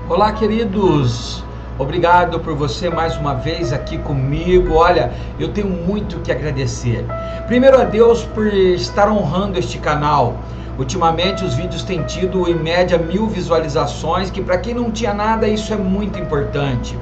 Olá, queridos, obrigado por você mais uma vez aqui comigo. Olha, eu tenho muito que agradecer. Primeiro a Deus por estar honrando este canal. Ultimamente os vídeos têm tido em média 1000 visualizações, que para quem não tinha nada isso é muito importante.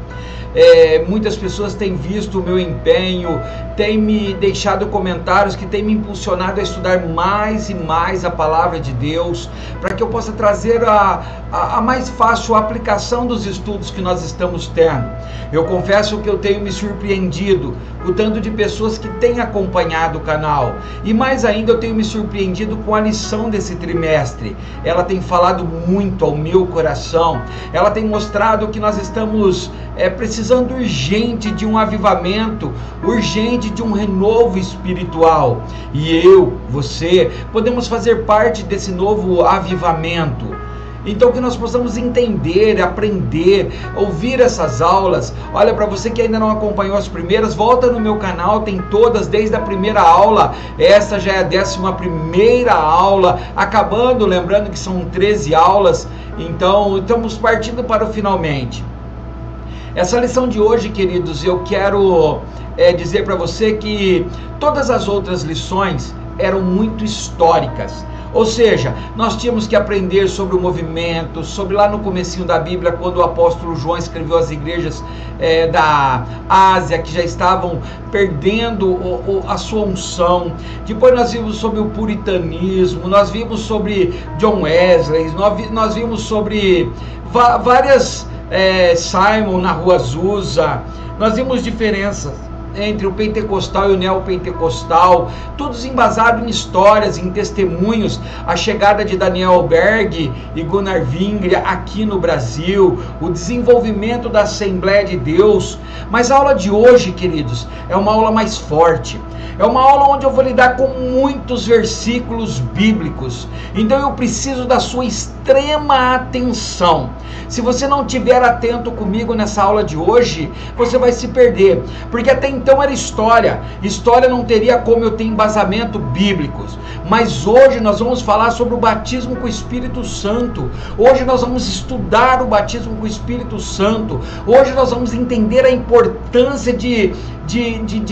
Muitas pessoas têm visto o meu empenho, têm me deixado comentários que têm me impulsionado a estudar mais e mais a palavra de Deus, para que eu possa trazer a mais fácil aplicação dos estudos que nós estamos tendo. Eu confesso que eu tenho me surpreendido com o tanto de pessoas que têm acompanhado o canal, e mais ainda eu tenho me surpreendido com a lição desse trimestre. Ela tem falado muito ao meu coração, ela tem mostrado que nós estamos precisando urgente de um avivamento, urgente de um renovo espiritual, e eu, você, podemos fazer parte desse novo avivamento. Então que nós possamos entender, aprender, ouvir essas aulas. Olha, para você que ainda não acompanhou as primeiras, volta no meu canal, tem todas desde a primeira aula. Essa já é a 11ª aula, acabando, lembrando que são 13 aulas, então estamos partindo para o finalmente. Essa lição de hoje, queridos, eu quero dizer para você que todas as outras lições eram muito históricas. Ou seja, nós tínhamos que aprender sobre o movimento, sobre lá no comecinho da Bíblia, quando o apóstolo João escreveu às igrejas da Ásia, que já estavam perdendo a sua unção. Depois nós vimos sobre o puritanismo, nós vimos sobre John Wesley, nós vimos sobre várias... Simon na Rua Azusa. Nós vimos diferenças entre o pentecostal e o neopentecostal, todos embasados em histórias, em testemunhos, a chegada de Daniel Berg e Gunnar Wingre aqui no Brasil, o desenvolvimento da Assembleia de Deus. Mas a aula de hoje, queridos, é uma aula mais forte. É uma aula onde eu vou lidar com muitos versículos bíblicos. Então eu preciso da sua extrema atenção. Se você não estiver atento comigo nessa aula de hoje, você vai se perder. Porque até então era história. História não teria como eu ter embasamento bíblicos. Mas hoje nós vamos falar sobre o batismo com o Espírito Santo. Hoje nós vamos estudar o batismo com o Espírito Santo. Hoje nós vamos entender a importância de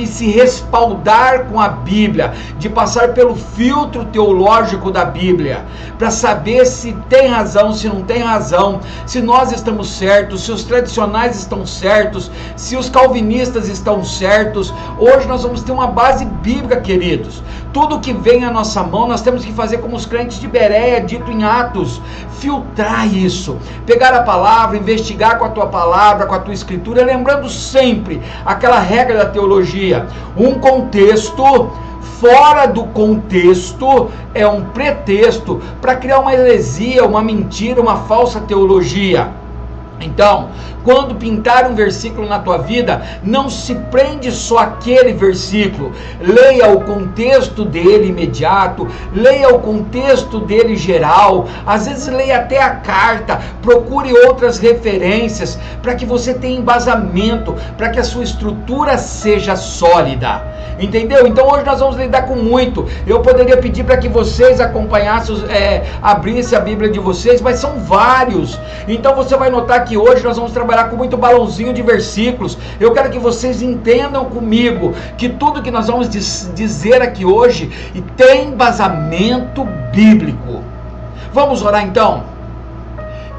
se respaldar com a Bíblia, de passar pelo filtro teológico da Bíblia, para saber se tem razão, se não tem razão, se nós estamos certos, se os tradicionais estão certos, se os calvinistas estão certos. Hoje nós vamos ter uma base bíblica, queridos. Tudo que vem à nossa mão, nós temos que fazer como os crentes de Bereia, dito em Atos, filtrar isso, pegar a palavra, investigar com a tua palavra, com a tua escritura, lembrando sempre aquela regra da teologia: um contexto fora do contexto é um pretexto para criar uma heresia, uma mentira, uma falsa teologia. Então, quando pintar um versículo na tua vida, não se prende só àquele versículo. Leia o contexto dele imediato, leia o contexto dele geral, às vezes leia até a carta, procure outras referências, para que você tenha embasamento, para que a sua estrutura seja sólida. Entendeu? Então hoje nós vamos lidar com muito. Eu poderia pedir para que vocês acompanhassem, abrissem a Bíblia de vocês, mas são vários. Então você vai notar que hoje nós vamos trabalhar com muito balãozinho de versículos. Eu quero que vocês entendam comigo que tudo que nós vamos dizer aqui hoje tem embasamento bíblico. Vamos orar então?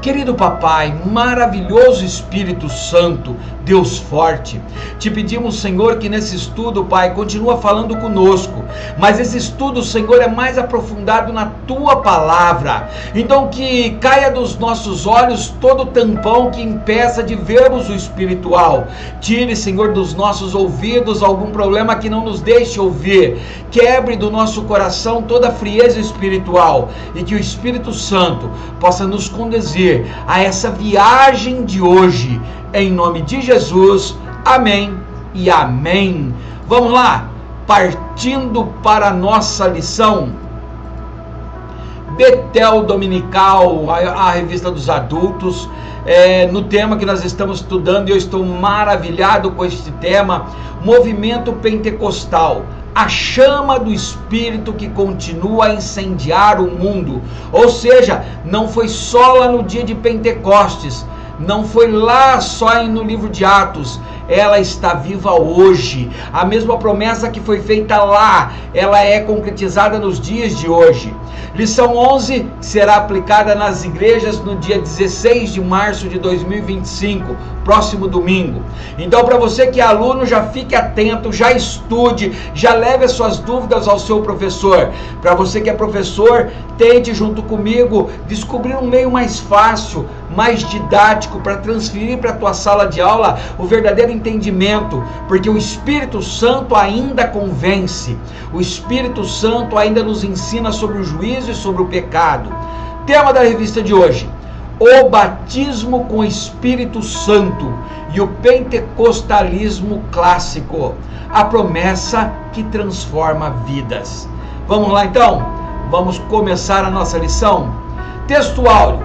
Querido Papai, maravilhoso Espírito Santo, Deus forte, te pedimos, Senhor, que nesse estudo, Pai, continua falando conosco, mas esse estudo, Senhor, é mais aprofundado na Tua Palavra. Então que caia dos nossos olhos todo tampão que impeça de vermos o espiritual. Tire, Senhor, dos nossos ouvidos algum problema que não nos deixe ouvir. Quebre do nosso coração toda a frieza espiritual, e que o Espírito Santo possa nos conduzir a essa viagem de hoje, em nome de Jesus, amém e amém. Vamos lá, partindo para a nossa lição, Betel Dominical, a revista dos adultos, no tema que nós estamos estudando, e eu estou maravilhado com este tema, movimento pentecostal, a chama do Espírito que continua a incendiar o mundo. Ou seja, não foi só lá no dia de Pentecostes, não foi lá só no livro de Atos, ela está viva hoje. A mesma promessa que foi feita lá, ela é concretizada nos dias de hoje. Lição 11 será aplicada nas igrejas no dia 16 de março de 2025, próximo domingo. Então, para você que é aluno, já fique atento, já estude, já leve as suas dúvidas ao seu professor. Para você que é professor, tente junto comigo descobrir um meio mais fácil, mais didático, para transferir para a tua sala de aula o verdadeiro entendimento, porque o Espírito Santo ainda convence, o Espírito Santo ainda nos ensina sobre o juízo e sobre o pecado. Tema da revista de hoje: o batismo com o Espírito Santo e o pentecostalismo clássico, a promessa que transforma vidas. Vamos lá então? Vamos começar a nossa lição? Texto áureo: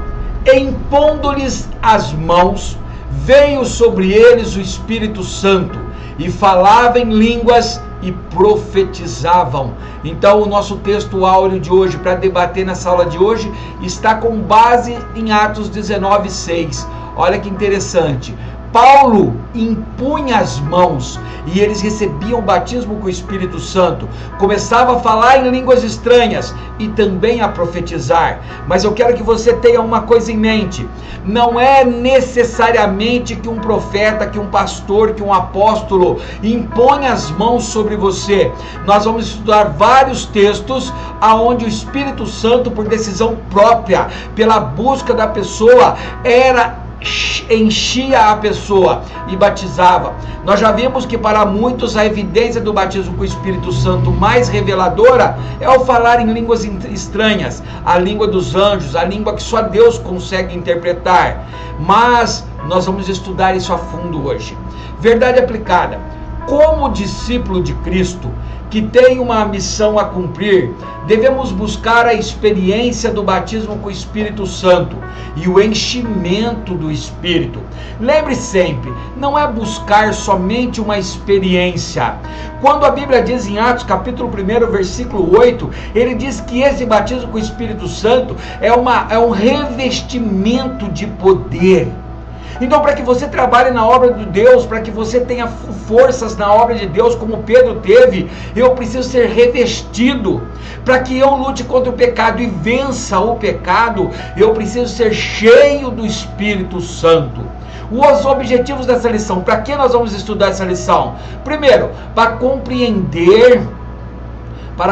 impondo-lhes as mãos, veio sobre eles o Espírito Santo, e falavam em línguas e profetizavam. Então, o nosso texto áureo de hoje, para debater nessa aula de hoje, está com base em Atos 19:6. Olha que interessante. Paulo impunha as mãos e eles recebiam o batismo com o Espírito Santo. Começava a falar em línguas estranhas e também a profetizar. Mas eu quero que você tenha uma coisa em mente: não é necessariamente que um profeta, que um pastor, que um apóstolo imponha as mãos sobre você. Nós vamos estudar vários textos aonde o Espírito Santo, por decisão própria, pela busca da pessoa, enchia a pessoa e batizava. Nós já vimos que para muitos a evidência do batismo com o Espírito Santo mais reveladora é o falar em línguas estranhas, a língua dos anjos, a língua que só Deus consegue interpretar. Mas nós vamos estudar isso a fundo hoje. Verdade aplicada: como discípulo de Cristo, que tem uma missão a cumprir, devemos buscar a experiência do batismo com o Espírito Santo e o enchimento do Espírito. Lembre sempre, não é buscar somente uma experiência. Quando a Bíblia diz em Atos capítulo 1, versículo 8, ele diz que esse batismo com o Espírito Santo é um revestimento de poder. Então, para que você trabalhe na obra de Deus, para que você tenha forças na obra de Deus, como Pedro teve, eu preciso ser revestido. Para que eu lute contra o pecado e vença o pecado, eu preciso ser cheio do Espírito Santo. Os objetivos dessa lição: para que nós vamos estudar essa lição? Primeiro, para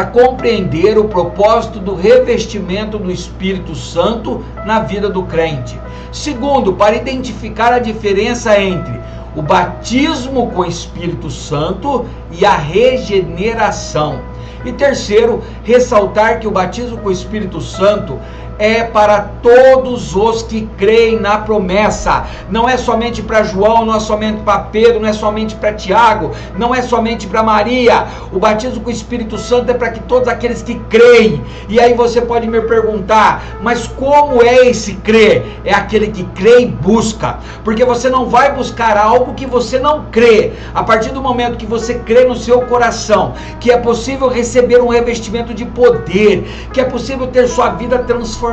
compreender o propósito do revestimento do Espírito Santo na vida do crente. Segundo, para identificar a diferença entre o batismo com o Espírito Santo e a regeneração. E terceiro, ressaltar que o batismo com o Espírito Santo é para todos os que creem na promessa. Não é somente para João, não é somente para Pedro, não é somente para Tiago, não é somente para Maria. O batismo com o Espírito Santo é para que todos aqueles que creem. E aí você pode me perguntar: mas como é esse crer? É aquele que crê e busca. Porque você não vai buscar algo que você não crê. A partir do momento que você crê no seu coração que é possível receber um revestimento de poder, que é possível ter sua vida transformada,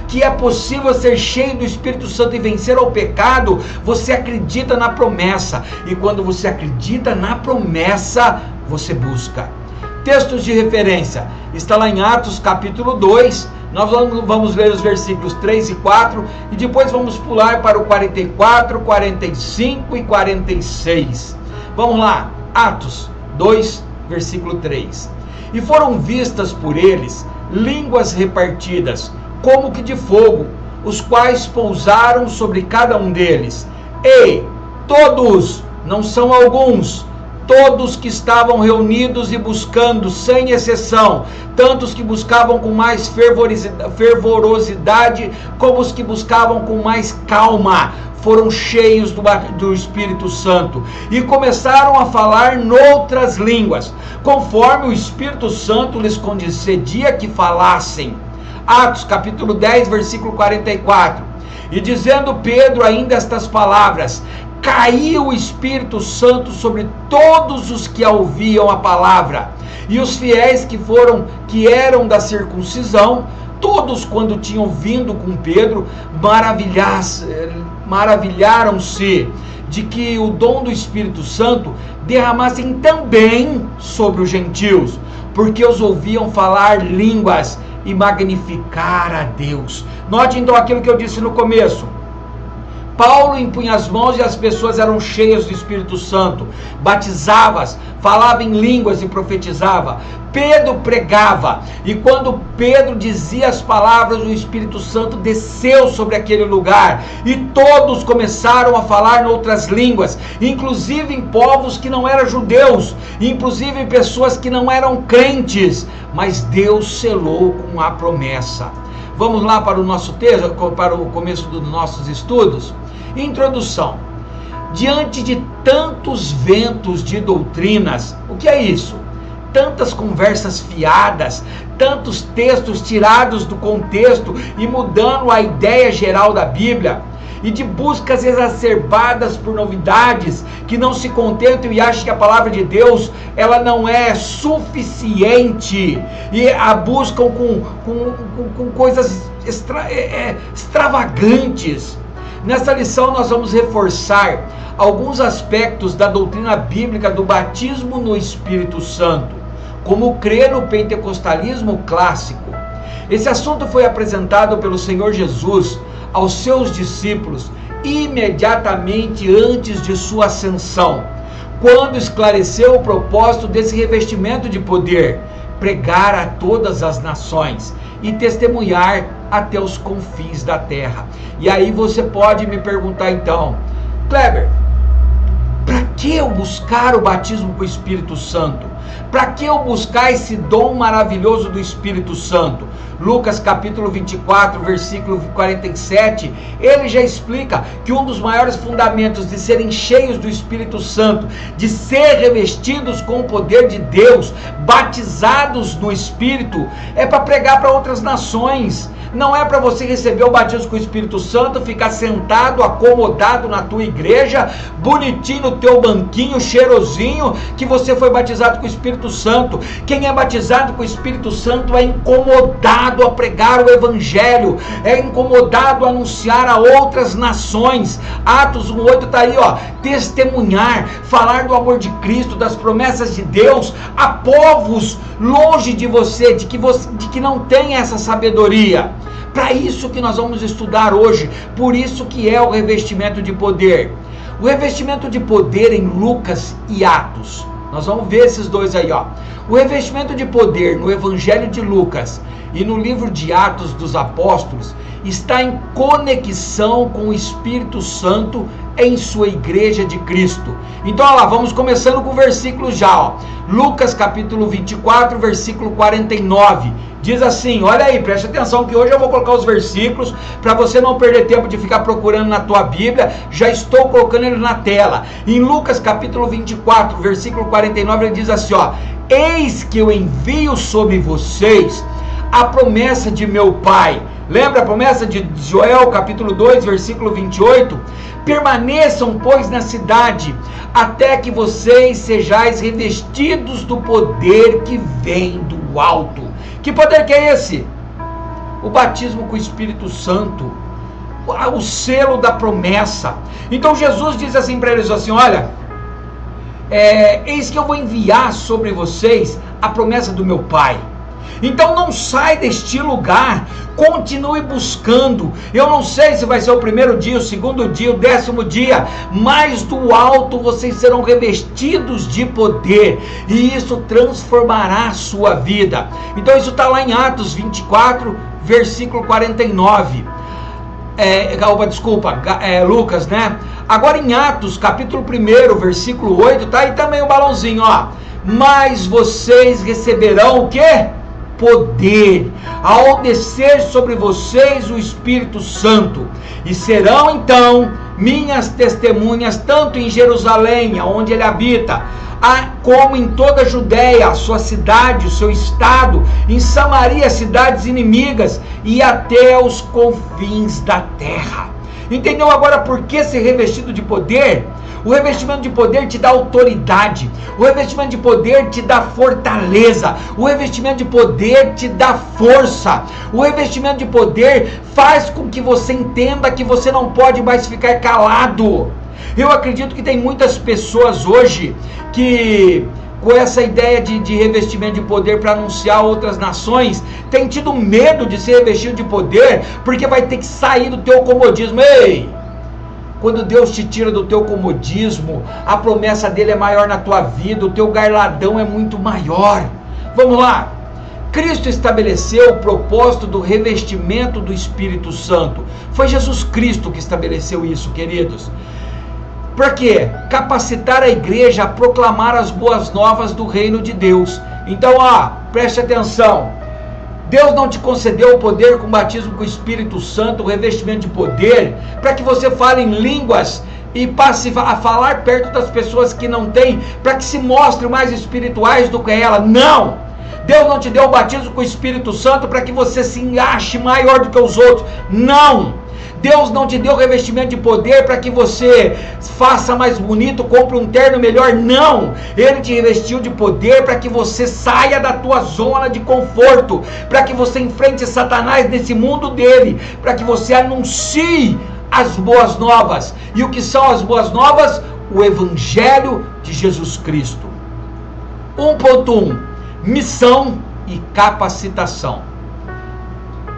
que é possível ser cheio do Espírito Santo e vencer ao pecado, você acredita na promessa. E quando você acredita na promessa, você busca. Textos de referência: está lá em Atos capítulo 2, nós vamos ler os versículos 3 e 4 e depois vamos pular para o 44, 45 e 46. Vamos lá, Atos 2, versículo 3. E foram vistas por eles línguas repartidas, como que de fogo, os quais pousaram sobre cada um deles. E todos, não são alguns, todos que estavam reunidos e buscando, sem exceção, tanto os que buscavam com mais fervorosidade, como os que buscavam com mais calma, foram cheios do Espírito Santo e começaram a falar noutras línguas, conforme o Espírito Santo lhes concedia que falassem. Atos capítulo 10, versículo 44. E dizendo Pedro ainda estas palavras, caiu o Espírito Santo sobre todos os que ouviam a palavra. E os fiéis que eram da circuncisão, todos quando tinham vindo com Pedro, maravilharam-se de que o dom do Espírito Santo derramassem também sobre os gentios, porque os ouviam falar línguas e magnificar a Deus. Note então aquilo que eu disse no começo. Paulo impunha as mãos e as pessoas eram cheias do Espírito Santo, batizava-as, falava em línguas e profetizava. Pedro pregava, e quando Pedro dizia as palavras, o Espírito Santo desceu sobre aquele lugar, e todos começaram a falar em outras línguas, inclusive em povos que não eram judeus, inclusive em pessoas que não eram crentes, mas Deus selou com a promessa. Vamos lá para o nosso texto, para o começo dos nossos estudos. Introdução. Diante de tantos ventos de doutrinas, o que é isso? Tantas conversas fiadas, tantos textos tirados do contexto e mudando a ideia geral da Bíblia, e de buscas exacerbadas por novidades que não se contentam e acham que a palavra de Deus ela não é suficiente e a buscam com coisas extravagantes. Nessa lição nós vamos reforçar alguns aspectos da doutrina bíblica do batismo no Espírito Santo, como crê no pentecostalismo clássico. Esse assunto foi apresentado pelo Senhor Jesus aos seus discípulos imediatamente antes de sua ascensão, quando esclareceu o propósito desse revestimento de poder: pregar a todas as nações e testemunhar até os confins da terra. E aí você pode me perguntar então, Kleber, para que eu buscar o batismo com o Espírito Santo? Para que eu buscar esse dom maravilhoso do Espírito Santo? Lucas capítulo 24, versículo 47, ele já explica que um dos maiores fundamentos de serem cheios do Espírito Santo, de ser revestidos com o poder de Deus, batizados no Espírito, é para pregar para outras nações. Não é para você receber o batismo com o Espírito Santo, ficar sentado, acomodado na tua igreja, bonitinho no teu banquinho, cheirosinho, que você foi batizado com o Espírito Santo. Quem é batizado com o Espírito Santo é incomodado a pregar o Evangelho, é incomodado a anunciar a outras nações. Atos 1:8 está aí, ó, testemunhar, falar do amor de Cristo, das promessas de Deus a povos longe de você, de que não tem essa sabedoria. Para isso que nós vamos estudar hoje, por isso que é o revestimento de poder. O revestimento de poder em Lucas e Atos, nós vamos ver esses dois aí, ó. O revestimento de poder no Evangelho de Lucas e no livro de Atos dos Apóstolos está em conexão com o Espírito Santo em sua igreja de Cristo. Então, olha lá, vamos começando com o versículo já, ó. Lucas capítulo 24, versículo 49. Diz assim, olha aí, preste atenção que hoje eu vou colocar os versículos para você não perder tempo de ficar procurando na tua Bíblia. Já estou colocando ele na tela. Em Lucas capítulo 24, versículo 49, ele diz assim, ó: eis que eu envio sobre vocês a promessa de meu Pai. Lembra a promessa de Joel capítulo 2, versículo 28? Permaneçam, pois, na cidade, até que vocês sejais revestidos do poder que vem do alto. Que poder que é esse? O batismo com o Espírito Santo, o selo da promessa. Então Jesus diz assim para eles, assim, olha, eis que eu vou enviar sobre vocês a promessa do meu Pai. Então não sai deste lugar, continue buscando. Eu não sei se vai ser o primeiro dia, o segundo dia, o 10º dia, mas do alto vocês serão revestidos de poder, e isso transformará a sua vida. Então isso está lá em Atos 24, versículo 49. Lucas, né? Agora em Atos, capítulo 1, versículo 8, tá aí também o balãozinho, ó. Mas vocês receberão o quê? Poder, ao descer sobre vocês o Espírito Santo, e serão então minhas testemunhas, tanto em Jerusalém, onde ele habita, como em toda a Judéia, a sua cidade, o seu estado, em Samaria, cidades inimigas, e até os confins da terra. Entendeu agora por que ser revestido de poder? O revestimento de poder te dá autoridade, o revestimento de poder te dá fortaleza, o revestimento de poder te dá força, o revestimento de poder faz com que você entenda que você não pode mais ficar calado. Eu acredito que tem muitas pessoas hoje que, com essa ideia de revestimento de poder para anunciar outras nações, tem tido medo de ser revestido de poder, porque vai ter que sair do teu comodismo. Ei! Quando Deus te tira do teu comodismo, a promessa dele é maior na tua vida, o teu galardão é muito maior. Vamos lá. Cristo estabeleceu o propósito do revestimento do Espírito Santo. Foi Jesus Cristo que estabeleceu isso, queridos. Para quê? Capacitar a igreja a proclamar as boas novas do reino de Deus. Então, preste atenção. Deus não te concedeu o poder com o batismo com o Espírito Santo, o revestimento de poder, para que você fale em línguas e passe a falar perto das pessoas que não têm, para que se mostrem mais espirituais do que ela. Não! Deus não te deu o batismo com o Espírito Santo para que você se ache maior do que os outros. Não! Deus não te deu revestimento de poder para que você faça mais bonito, compre um terno melhor. Não! Ele te revestiu de poder para que você saia da tua zona de conforto, para que você enfrente Satanás nesse mundo dele, para que você anuncie as boas novas. E o que são as boas novas? O Evangelho de Jesus Cristo. 1.1 Missão e capacitação.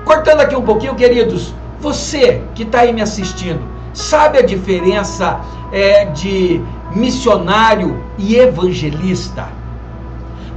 Cortando aqui um pouquinho, queridos, você que está aí me assistindo, sabe a diferença de missionário e evangelista?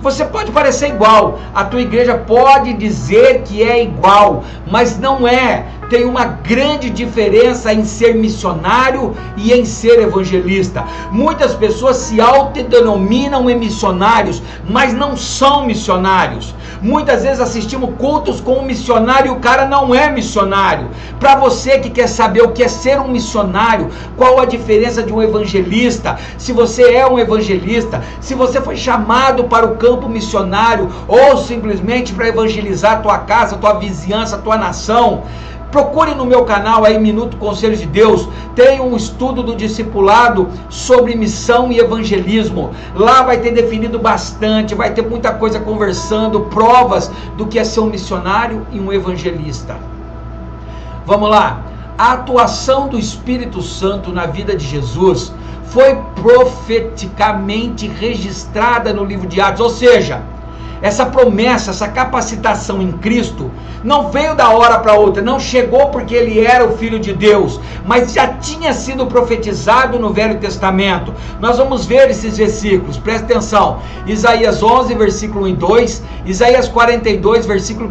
Você pode parecer igual, a tua igreja pode dizer que é igual, mas não é. Tem uma grande diferença em ser missionário e em ser evangelista. Muitas pessoas se autodenominam em missionários, mas não são missionários. Muitas vezes assistimos cultos com um missionário e o cara não é missionário. Para você que quer saber o que é ser um missionário, qual a diferença de um evangelista, se você é um evangelista, se você foi chamado para o campo missionário ou simplesmente para evangelizar a tua casa, a tua vizinhança, a tua nação, procure no meu canal aí, Minuto Conselhos de Deus, tem um estudo do discipulado sobre missão e evangelismo. Lá vai ter definido bastante, vai ter muita coisa conversando, provas do que é ser um missionário e um evangelista. Vamos lá. A atuação do Espírito Santo na vida de Jesus foi profeticamente registrada no livro de Atos, ou seja, essa promessa, essa capacitação em Cristo não veio da hora para outra, não chegou porque ele era o Filho de Deus, mas já tinha sido profetizado no Velho Testamento. Nós vamos ver esses versículos, presta atenção. Isaías 11, versículo 1 e 2, Isaías 42, versículo 1,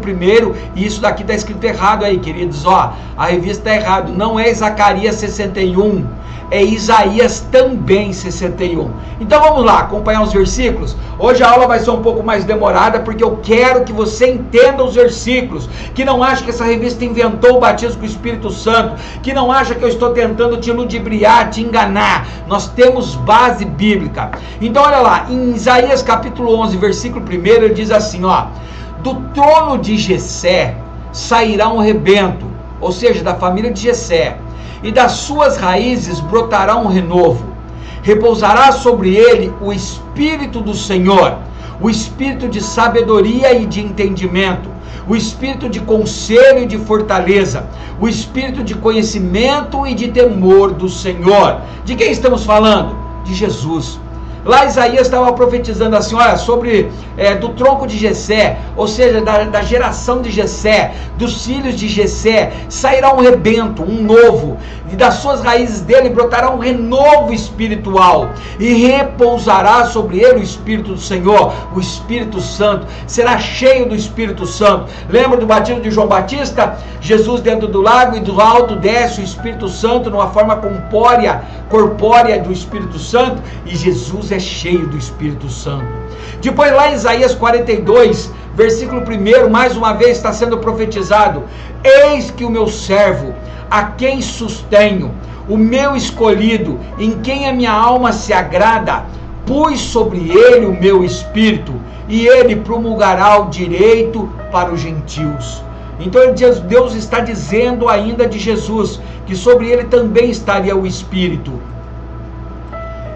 e isso daqui está escrito errado aí, queridos, a revista está errado, não é Zacarias 61, é Isaías também 61. Então vamos lá, acompanhar os versículos. Hoje a aula vai ser um pouco mais demorada, porque eu quero que você entenda os versículos, que não acha que essa revista inventou o batismo com o Espírito Santo, que não acha que eu estou tentando te ludibriar, te enganar. Nós temos base bíblica. Então olha lá, em Isaías capítulo 11, versículo 1, ele diz assim, do trono de Jessé sairá um rebento, ou seja, da família de Jessé, e das suas raízes brotará um renovo. Repousará sobre ele o Espírito do Senhor, o Espírito de sabedoria e de entendimento, o Espírito de conselho e de fortaleza, o Espírito de conhecimento e de temor do Senhor. De quem estamos falando? De Jesus. Lá Isaías estava profetizando assim, olha, sobre do tronco de Jessé, ou seja, da geração de Jessé, dos filhos de Jessé, sairá um rebento, um novo, e das suas raízes dele brotará um renovo espiritual, e repousará sobre ele o Espírito do Senhor, o Espírito Santo, será cheio do Espírito Santo. Lembra do batismo de João Batista? Jesus dentro do lago, e do alto desce o Espírito Santo numa forma corpórea do Espírito Santo, e Jesus é cheio do Espírito Santo. Depois lá em Isaías 42, versículo 1, mais uma vez está sendo profetizado: eis que o meu servo, a quem sustenho, o meu escolhido, em quem a minha alma se agrada, pus sobre ele o meu espírito, e ele promulgará o direito para os gentios. Então Deus está dizendo ainda de Jesus, que sobre ele também estaria o Espírito.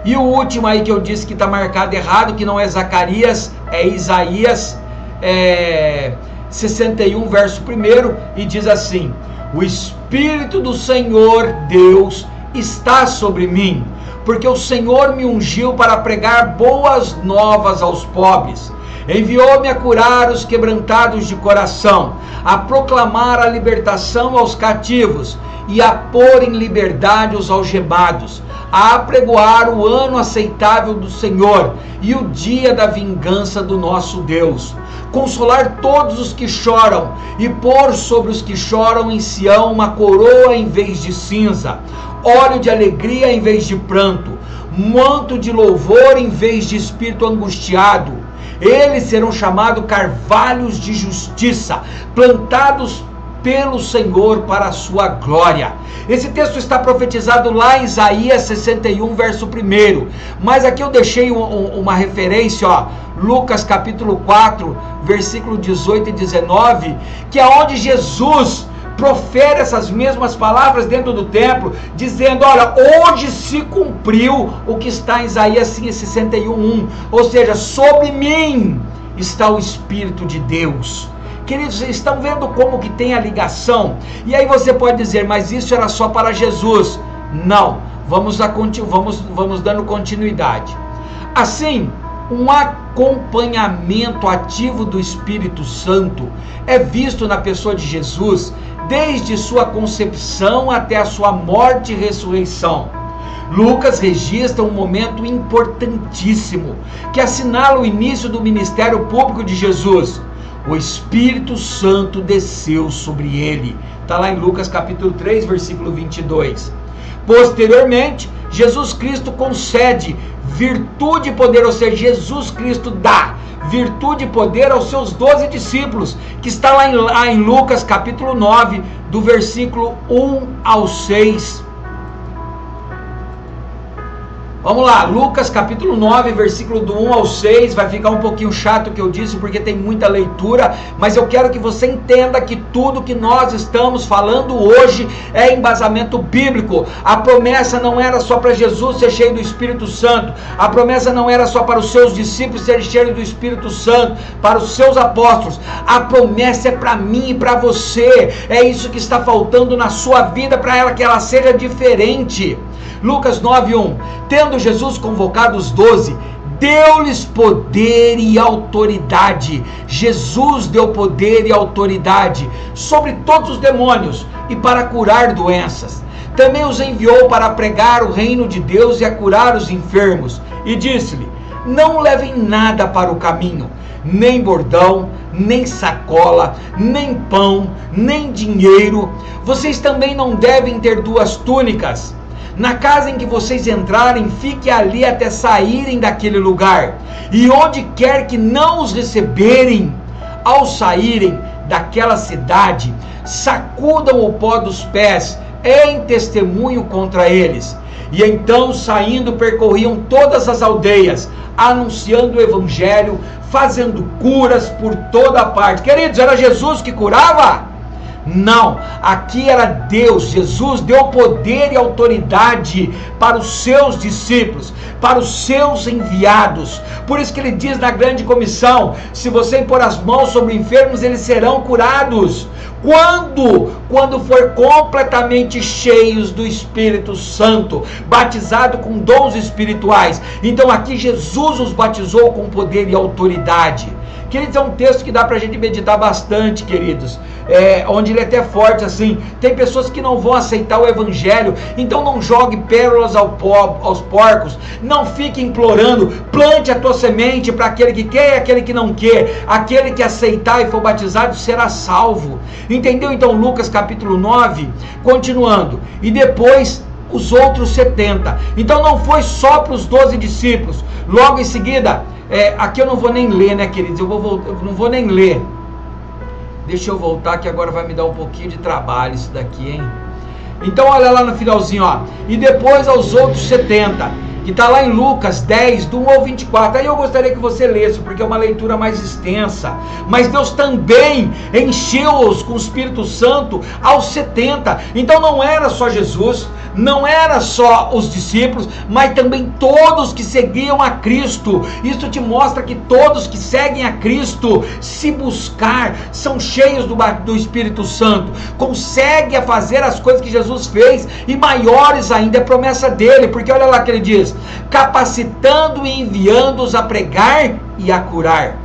E o último aí que eu disse que está marcado errado, que não é Zacarias, é Isaías 61, verso 1, e diz assim: o Espírito do Senhor Deus está sobre mim, porque o Senhor me ungiu para pregar boas novas aos pobres. Enviou-me a curar os quebrantados de coração, a proclamar a libertação aos cativos e a pôr em liberdade os algemados, a apregoar o ano aceitável do Senhor e o dia da vingança do nosso Deus. Consolar todos os que choram e pôr sobre os que choram em Sião uma coroa em vez de cinza, óleo de alegria em vez de pranto, manto de louvor em vez de espírito angustiado. Eles serão chamados carvalhos de justiça, plantados pelo Senhor para a sua glória. Esse texto está profetizado lá em Isaías 61, verso 1. Mas aqui eu deixei uma referência, Lucas capítulo 4, versículo 18 e 19, que é onde Jesus profere essas mesmas palavras dentro do templo, dizendo: olha, hoje se cumpriu o que está em Isaías 61:1, ou seja, sobre mim está o Espírito de Deus. Queridos, vocês estão vendo como que tem a ligação? E aí você pode dizer: mas isso era só para Jesus. Não, vamos dando continuidade. Assim, um acompanhamento ativo do Espírito Santo é visto na pessoa de Jesus, desde sua concepção até a sua morte e ressurreição. Lucas registra um momento importantíssimo, que assinala o início do ministério público de Jesus. O Espírito Santo desceu sobre ele. Está lá em Lucas capítulo 3, versículo 22. Posteriormente, Jesus Cristo concede virtude e poder, ou seja, Jesus Cristo dá virtude e poder aos seus 12 discípulos, que está lá em Lucas capítulo 9, do versículo 1 ao 6. Vamos lá, Lucas capítulo 9, versículo do 1 ao 6, vai ficar um pouquinho chato o que eu disse, porque tem muita leitura, mas eu quero que você entenda que tudo que nós estamos falando hoje é embasamento bíblico. A promessa não era só para Jesus ser cheio do Espírito Santo, a promessa não era só para os seus discípulos serem cheios do Espírito Santo, para os seus apóstolos, a promessa é para mim e para você. É isso que está faltando na sua vida, para que ela seja diferente. Lucas 9:1, tendo Jesus convocado os 12, deu-lhes poder e autoridade. Jesus deu poder e autoridade sobre todos os demônios e para curar doenças. Também os enviou para pregar o reino de Deus e a curar os enfermos. E disse-lhe: não levem nada para o caminho, nem bordão, nem sacola, nem pão, nem dinheiro. Vocês também não devem ter 2 túnicas. Na casa em que vocês entrarem, fique ali até saírem daquele lugar. E onde quer que não os receberem, ao saírem daquela cidade, sacudam o pó dos pés em testemunho contra eles. E então, saindo, percorriam todas as aldeias, anunciando o evangelho, fazendo curas por toda parte. Queridos, era Jesus que curava? Não, aqui era Deus. Jesus deu poder e autoridade para os seus discípulos, para os seus enviados. Por isso que ele diz na grande comissão: se você impor as mãos sobre enfermos, eles serão curados. Quando for completamente cheios do Espírito Santo, batizado com dons espirituais. Então aqui Jesus os batizou com poder e autoridade. Queridos, é um texto que dá para a gente meditar bastante, queridos, onde ele é até forte assim. Tem pessoas que não vão aceitar o evangelho, então não jogue pérolas aos porcos, não fique implorando. Plante a tua semente para aquele que quer e aquele que não quer. Aquele que aceitar e for batizado será salvo. Entendeu? Então Lucas capítulo 9, continuando, e depois os outros 70. Então não foi só para os 12 discípulos. Logo em seguida, aqui eu não vou nem ler, né, queridos? Eu não vou nem ler. Deixa eu voltar, que agora vai me dar um pouquinho de trabalho isso daqui, hein? Então olha lá no finalzinho, ó. E depois aos outros 70, que está lá em Lucas 10, do 1 ao 24. Aí eu gostaria que você lesse, porque é uma leitura mais extensa. Mas Deus também encheu-os com o Espírito Santo aos 70. Então não era só Jesus, não era só os discípulos, mas também todos que seguiam a Cristo. Isso te mostra que todos que seguem a Cristo, se buscar, são cheios do Espírito Santo, conseguem fazer as coisas que Jesus fez, e maiores ainda, é promessa dele, porque olha lá que ele diz: capacitando e enviando-os a pregar e a curar.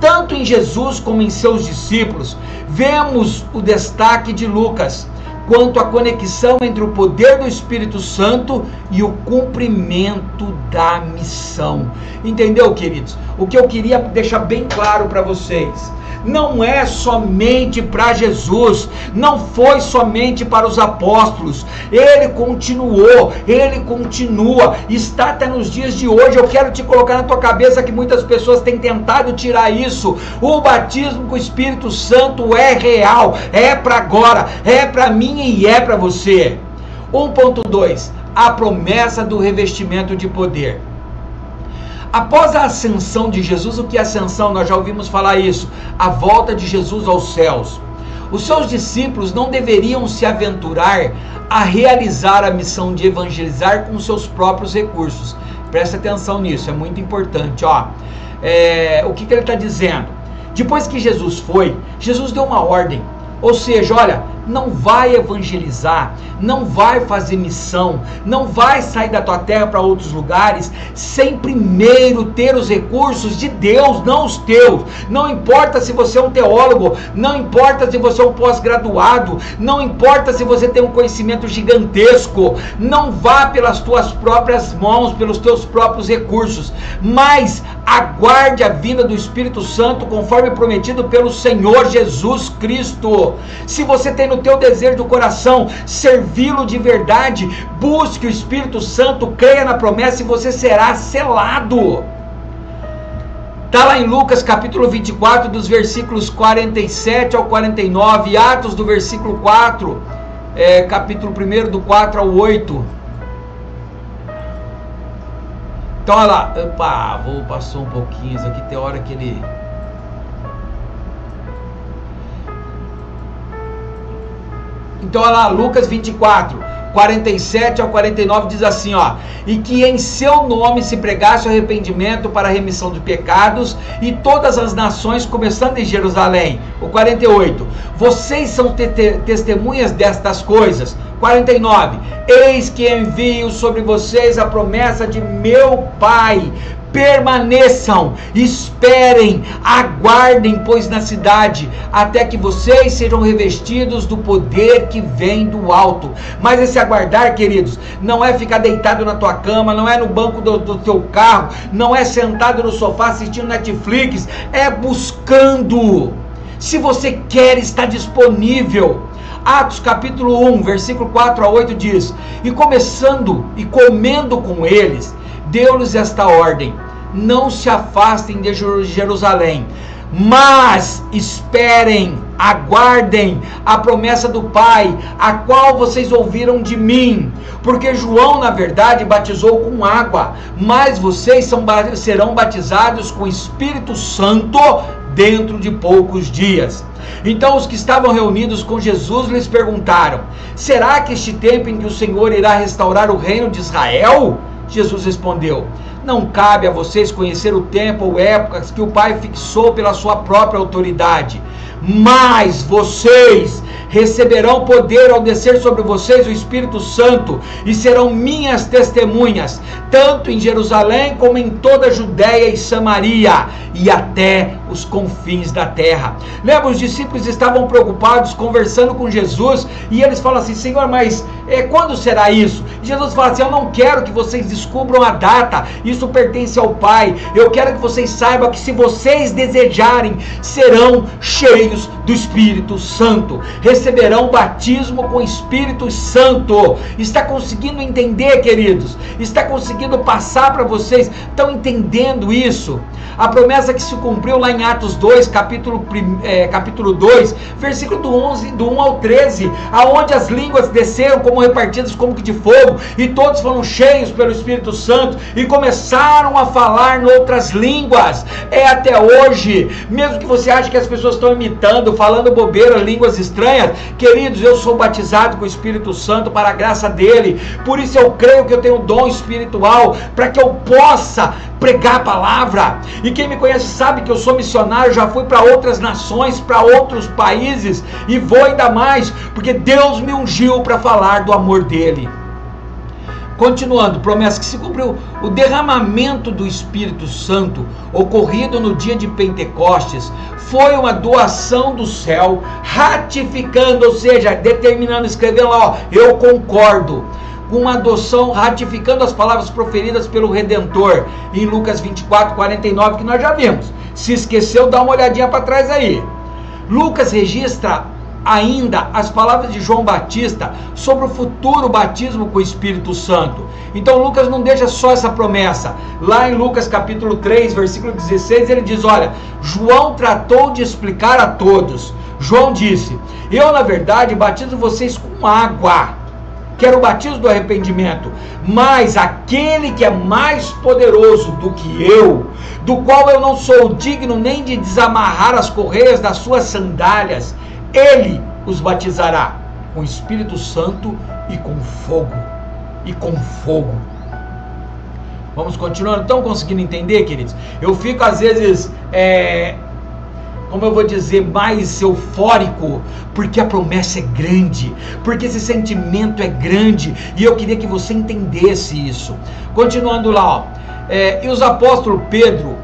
Tanto em Jesus como em seus discípulos, vemos o destaque de Lucas quanto à conexão entre o poder do Espírito Santo e o cumprimento da missão. Entendeu, queridos? O que eu queria deixar bem claro para vocês: não é somente para Jesus, não foi somente para os apóstolos, ele continuou, ele continua, está até nos dias de hoje. Eu quero te colocar na tua cabeça que muitas pessoas têm tentado tirar isso. O batismo com o Espírito Santo é real, é para agora, é para mim e é para você. 1.2, a promessa do revestimento de poder. Após a ascensão de Jesus, o que é ascensão? Nós já ouvimos falar isso, a volta de Jesus aos céus. Os seus discípulos não deveriam se aventurar a realizar a missão de evangelizar com seus próprios recursos. Presta atenção nisso, é muito importante. O que ele está dizendo? Depois que Jesus foi, Jesus deu uma ordem. Ou seja, olha, não vai evangelizar, não vai fazer missão, não vai sair da tua terra para outros lugares sem primeiro ter os recursos de Deus, não os teus. Não importa se você é um teólogo, não importa se você é um pós-graduado, não importa se você tem um conhecimento gigantesco, não vá pelas tuas próprias mãos, pelos teus próprios recursos, mas aguarde a vinda do Espírito Santo conforme prometido pelo Senhor Jesus Cristo. Se você tem no teu desejo do coração servi-lo de verdade, busque o Espírito Santo, creia na promessa e você será selado. Está lá em Lucas capítulo 24, dos versículos 47 ao 49, Atos do versículo 4, capítulo 1 do 4 ao 8. Então olha lá, passou um pouquinho, isso aqui tem hora que ele... Então olha lá, Lucas 24, 47 ao 49 diz assim, e que em seu nome se pregasse o arrependimento para a remissão de pecados e todas as nações, começando em Jerusalém. O 48, vocês são testemunhas destas coisas. 49, eis que envio sobre vocês a promessa de meu Pai. Permaneçam, esperem, aguardem, pois na cidade, até que vocês sejam revestidos do poder que vem do alto. Mas esse aguardar, queridos, não é ficar deitado na tua cama, não é no banco do teu carro, não é sentado no sofá assistindo Netflix, é buscando. Se você quer, está disponível. Atos capítulo 1, versículo 4 a 8 diz, e começando e comendo com eles, deu-lhes esta ordem: não se afastem de Jerusalém, mas esperem, aguardem a promessa do Pai, a qual vocês ouviram de mim. Porque João, na verdade, batizou com água, mas vocês serão batizados com o Espírito Santo dentro de poucos dias. Então os que estavam reunidos com Jesus lhes perguntaram: será que este tempo em que o Senhor irá restaurar o reino de Israel? Jesus respondeu: não cabe a vocês conhecer o tempo ou épocas que o Pai fixou pela sua própria autoridade, mas vocês receberão poder ao descer sobre vocês o Espírito Santo, e serão minhas testemunhas, tanto em Jerusalém como em toda a Judéia e Samaria, e até os confins da terra. Lembra, os discípulos estavam preocupados, conversando com Jesus, e eles falam assim: Senhor, mas quando será isso? E Jesus fala assim: eu não quero que vocês descubram a data, isso pertence ao Pai. Eu quero que vocês saibam que se vocês desejarem, serão cheios do Espírito Santo, receberão batismo com o Espírito Santo. Está conseguindo entender, queridos? Está conseguindo passar para vocês? Estão entendendo isso? A promessa que se cumpriu lá em Atos 2, capítulo 2, versículo do 1 ao 13, aonde as línguas desceram como repartidas como que de fogo, e todos foram cheios pelo Espírito Santo e começaram a falar em outras línguas. É até hoje, mesmo que você ache que as pessoas estão imitando, falando bobeira, línguas estranhas, queridos, eu sou batizado com o Espírito Santo para a graça dele, por isso eu creio que eu tenho um dom espiritual para que eu possa pregar a palavra. E quem me conhece sabe que eu sou missionário, já fui para outras nações, para outros países, e vou ainda mais, porque Deus me ungiu para falar do amor dele. Continuando, promessa que se cumpriu. O derramamento do Espírito Santo, ocorrido no dia de Pentecostes, foi uma doação do céu, ratificando, ou seja, determinando, escrevendo lá, ó, eu concordo, com uma adoção, ratificando as palavras proferidas pelo Redentor, em Lucas 24, 49, que nós já vimos. Se esqueceu, dá uma olhadinha para trás aí. Lucas registra ainda as palavras de João Batista sobre o futuro batismo com o Espírito Santo. Então Lucas não deixa só essa promessa. Lá em Lucas capítulo 3, versículo 16, ele diz, olha, João tratou de explicar a todos. João disse, eu na verdade batizo vocês com água, que era o batismo do arrependimento, mas aquele que é mais poderoso do que eu, do qual eu não sou digno nem de desamarrar as correias das suas sandálias, ele os batizará com o Espírito Santo e com fogo. E com fogo. Vamos continuando? Estão conseguindo entender, queridos? Eu fico às vezes, como eu vou dizer, mais eufórico, porque a promessa é grande, porque esse sentimento é grande, e eu queria que você entendesse isso. Continuando lá, ó, e os apóstolos Pedro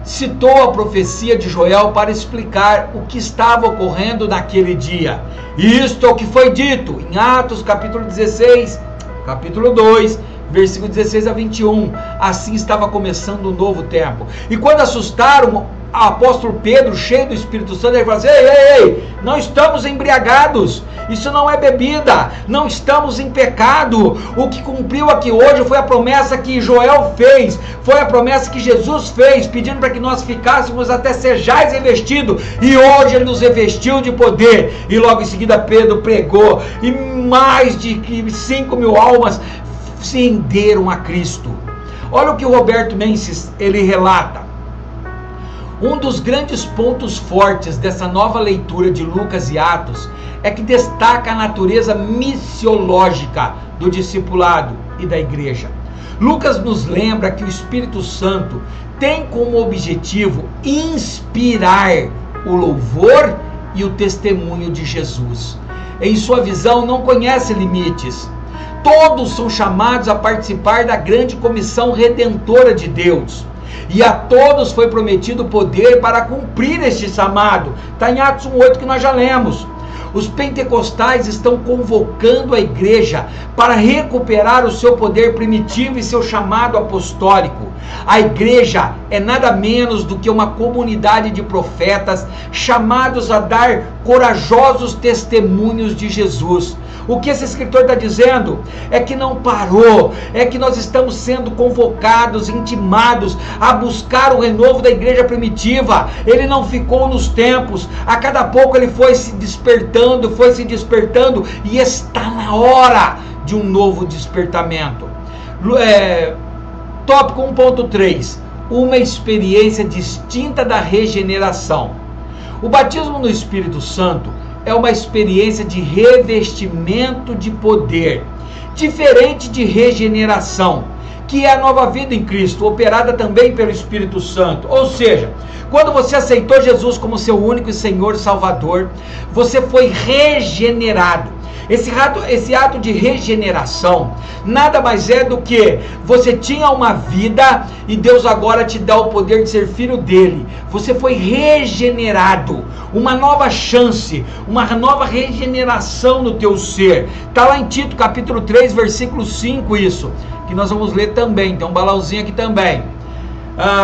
citou a profecia de Joel para explicar o que estava ocorrendo naquele dia. Isto é o que foi dito em Atos capítulo 16, capítulo 2, versículo 16 a 21. Assim estava começando um novo tempo. E quando assustaram o apóstolo Pedro, cheio do Espírito Santo, ele falou assim, ei, não estamos embriagados, isso não é bebida, não estamos em pecado. O que cumpriu aqui hoje foi a promessa que Joel fez, foi a promessa que Jesus fez, pedindo para que nós ficássemos até sejais revestidos, e hoje ele nos revestiu de poder. E logo em seguida Pedro pregou, e mais de 5.000 almas se renderam a Cristo. Olha o que o Roberto Menses, ele relata. Um dos grandes pontos fortes dessa nova leitura de Lucas e Atos é que destaca a natureza missiológica do discipulado e da igreja. Lucas nos lembra que o Espírito Santo tem como objetivo inspirar o louvor e o testemunho de Jesus. Em sua visão, não conhece limites. Todos são chamados a participar da grande comissão redentora de Deus. E a todos foi prometido poder para cumprir este chamado. Está em Atos 1:8 que nós já lemos. Os pentecostais estão convocando a igreja para recuperar o seu poder primitivo e seu chamado apostólico. A igreja é nada menos do que uma comunidade de profetas chamados a dar corajosos testemunhos de Jesus. O que esse escritor está dizendo é que não parou, é que nós estamos sendo convocados, intimados a buscar o renovo da igreja primitiva. Ele não ficou nos tempos, a cada pouco ele foi se despertando, e está na hora de um novo despertamento. Tópico 1.3, uma experiência distinta da regeneração. O batismo no Espírito Santo é uma experiência de revestimento de poder, diferente de regeneração, que é a nova vida em Cristo, operada também pelo Espírito Santo. Ou seja, quando você aceitou Jesus como seu único e Senhor Salvador, você foi regenerado. Esse ato de regeneração nada mais é do que você tinha uma vida e Deus agora te dá o poder de ser filho dele. Você foi regenerado, uma nova chance, uma nova regeneração no teu ser. Está lá em Tito capítulo 3, versículo 5 isso, que nós vamos ler também, tem um balãozinho aqui também.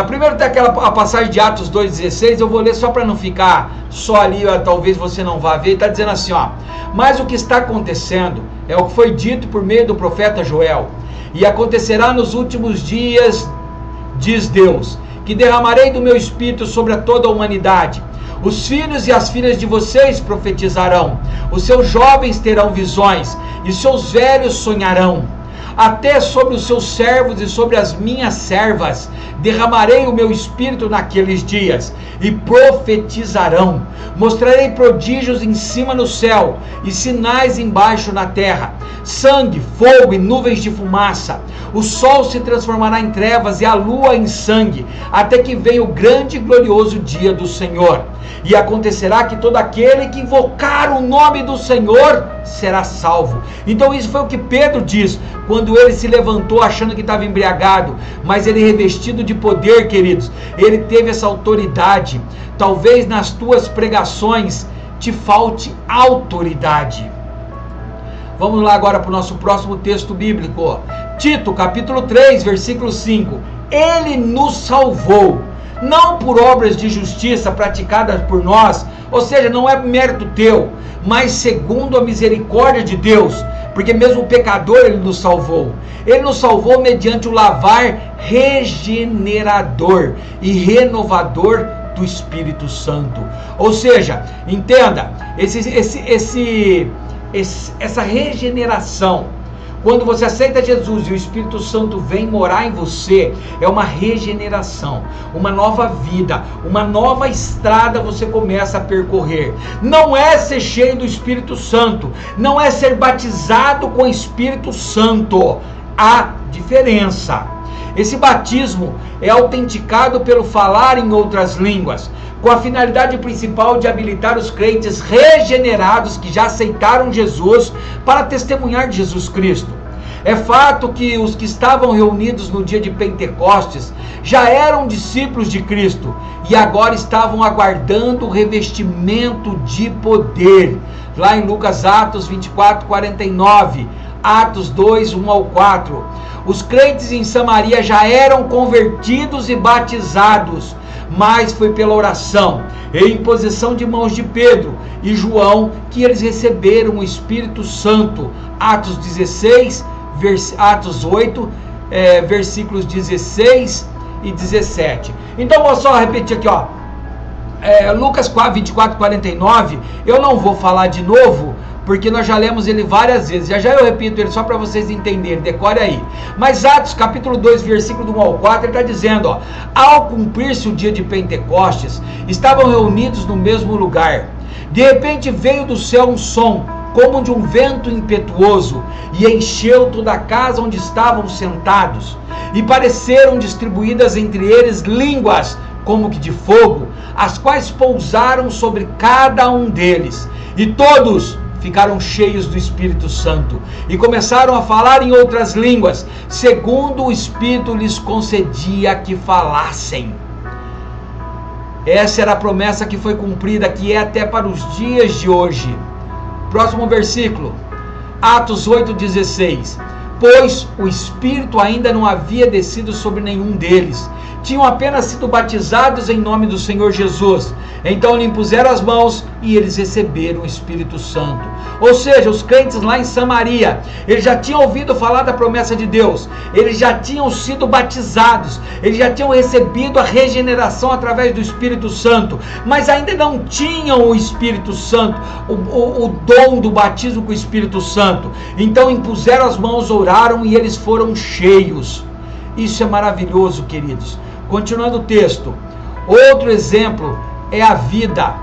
Primeiro tem a passagem de Atos 2,16, eu vou ler só para não ficar só ali, talvez você não vá ver. Está dizendo assim, ó: mas o que está acontecendo é o que foi dito por meio do profeta Joel, e acontecerá nos últimos dias, diz Deus, que que derramarei do meu espírito sobre toda a humanidade. Os filhos e as filhas de vocês profetizarão, os seus jovens terão visões, e seus velhos sonharão. Até sobre os seus servos e sobre as minhas servas derramarei o meu espírito naqueles dias, e profetizarão. Mostrarei prodígios em cima no céu, e sinais embaixo na terra: sangue, fogo e nuvens de fumaça. O sol se transformará em trevas e a lua em sangue, até que venha o grande e glorioso dia do Senhor. E acontecerá que todo aquele que invocar o nome do Senhor será salvo. Então isso foi o que Pedro diz, quando ele se levantou achando que estava embriagado, mas ele revestido de poder, queridos, ele teve essa autoridade. Talvez nas tuas pregações te falte autoridade. Vamos lá agora para o nosso próximo texto bíblico. Tito, capítulo 3, versículo 5. Ele nos salvou, não por obras de justiça praticadas por nós, ou seja, não é mérito teu, mas segundo a misericórdia de Deus, porque mesmo o pecador ele nos salvou. Ele nos salvou mediante o lavar regenerador e renovador do Espírito Santo. Ou seja, entenda, essa regeneração, quando você aceita Jesus e o Espírito Santo vem morar em você, é uma regeneração, uma nova vida, uma nova estrada você começa a percorrer. Não é ser cheio do Espírito Santo, não é ser batizado com o Espírito Santo. Há diferença. Esse batismo é autenticado pelo falar em outras línguas, com a finalidade principal de habilitar os crentes regenerados que já aceitaram Jesus para testemunhar de Jesus Cristo. É fato que os que estavam reunidos no dia de Pentecostes já eram discípulos de Cristo e agora estavam aguardando o revestimento de poder. Lá em Lucas, Atos 24, 49, Atos 2, 1 ao 4. Os crentes em Samaria já eram convertidos e batizados, mas foi pela oração e imposição de mãos de Pedro e João que eles receberam o Espírito Santo. Atos 8, versículos 16 e 17. Então vou só repetir aqui, ó. Lucas 24, 49, eu não vou falar de novo, porque nós já lemos ele várias vezes, já eu repito ele só para vocês entenderem, decore aí. Mas Atos capítulo 2, versículo do 1 ao 4, ele está dizendo, ó: ao cumprir-se o dia de Pentecostes, estavam reunidos no mesmo lugar. De repente veio do céu um som, como de um vento impetuoso, e encheu toda a casa onde estavam sentados, e pareceram distribuídas entre eles línguas, como que de fogo, as quais pousaram sobre cada um deles, e todos ficaram cheios do Espírito Santo, e começaram a falar em outras línguas, segundo o Espírito lhes concedia que falassem. Essa era a promessa que foi cumprida, que é até para os dias de hoje. Próximo versículo, Atos 8,16. Pois o Espírito ainda não havia descido sobre nenhum deles, tinham apenas sido batizados em nome do Senhor Jesus. Então lhe impuseram as mãos e eles receberam o Espírito Santo. Ou seja, os crentes lá em Samaria, eles já tinham ouvido falar da promessa de Deus, eles já tinham sido batizados, eles já tinham recebido a regeneração através do Espírito Santo, mas ainda não tinham o Espírito Santo, o dom do batismo com o Espírito Santo. Então impuseram as mãos, oraram e eles foram cheios. Isso é maravilhoso, queridos. Continuando o texto, outro exemplo é a vida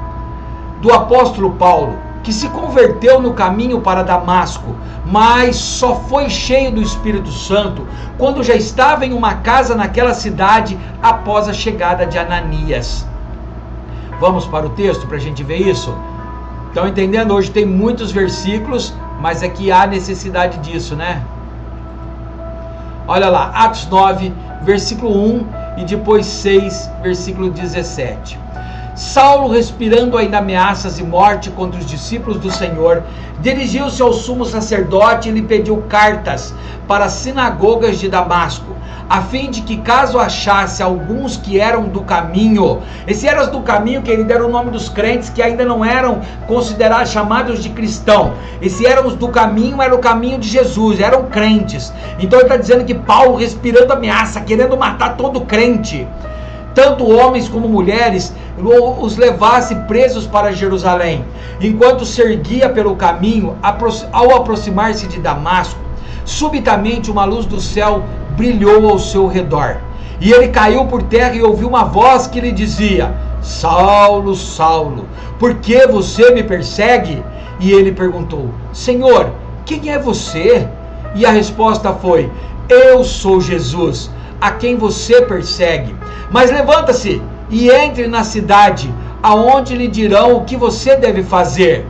do apóstolo Paulo, que se converteu no caminho para Damasco, mas só foi cheio do Espírito Santo quando já estava em uma casa naquela cidade após a chegada de Ananias. Vamos para o texto para a gente ver isso? Estão entendendo? Hoje tem muitos versículos, mas é que há necessidade disso, né? Olha lá, Atos 9, versículo 1 e depois 6, versículo 17. Saulo, respirando ainda ameaças e morte contra os discípulos do Senhor, dirigiu-se ao sumo sacerdote e lhe pediu cartas para as sinagogas de Damasco, a fim de que, caso achasse alguns que eram do caminho, esse eram do caminho que ele deram o nome dos crentes que ainda não eram considerados, chamados de cristão, esse eram os do caminho, era o caminho de Jesus, eram crentes. Então ele está dizendo que Paulo, respirando ameaça, querendo matar todo crente, tanto homens como mulheres, os levasse presos para Jerusalém. Enquanto se erguia pelo caminho, ao aproximar-se de Damasco, subitamente uma luz do céu brilhou ao seu redor. E ele caiu por terra e ouviu uma voz que lhe dizia: Saulo, Saulo, por que você me persegue? E ele perguntou: Senhor, quem é você? E a resposta foi: eu sou Jesus, a quem você persegue. Mas levanta-se e entre na cidade, aonde lhe dirão o que você deve fazer.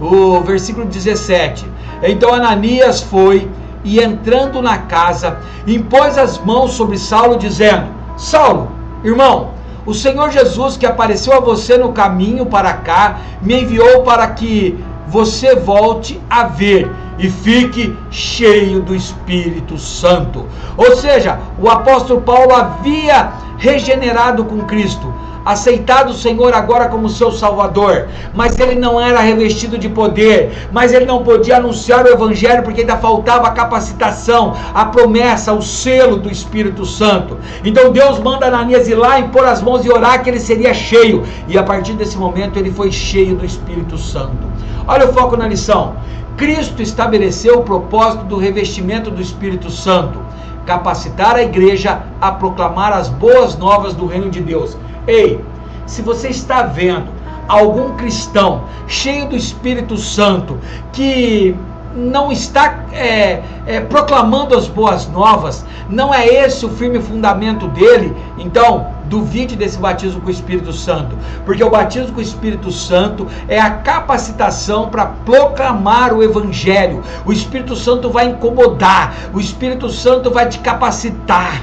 O versículo 17. Então Ananias foi e, entrando na casa, impôs as mãos sobre Saulo, dizendo: Saulo, irmão, o Senhor Jesus, que apareceu a você no caminho para cá, me enviou para que você volte a ver e fique cheio do Espírito Santo. Ou seja, o apóstolo Paulo havia regenerado com Cristo, aceitado o Senhor agora como seu Salvador, mas ele não era revestido de poder, mas ele não podia anunciar o Evangelho porque ainda faltava a capacitação, a promessa, o selo do Espírito Santo. Então Deus manda Ananias ir lá, impor as mãos e orar que ele seria cheio, e a partir desse momento ele foi cheio do Espírito Santo. Olha o foco na lição. Cristo estabeleceu o propósito do revestimento do Espírito Santo: capacitar a igreja a proclamar as boas novas do reino de Deus. Ei, se você está vendo algum cristão cheio do Espírito Santo que não está proclamando as boas novas, não é esse o firme fundamento dele, então duvide desse batismo com o Espírito Santo, porque o batismo com o Espírito Santo é a capacitação para proclamar o Evangelho. O Espírito Santo vai incomodar, o Espírito Santo vai te capacitar.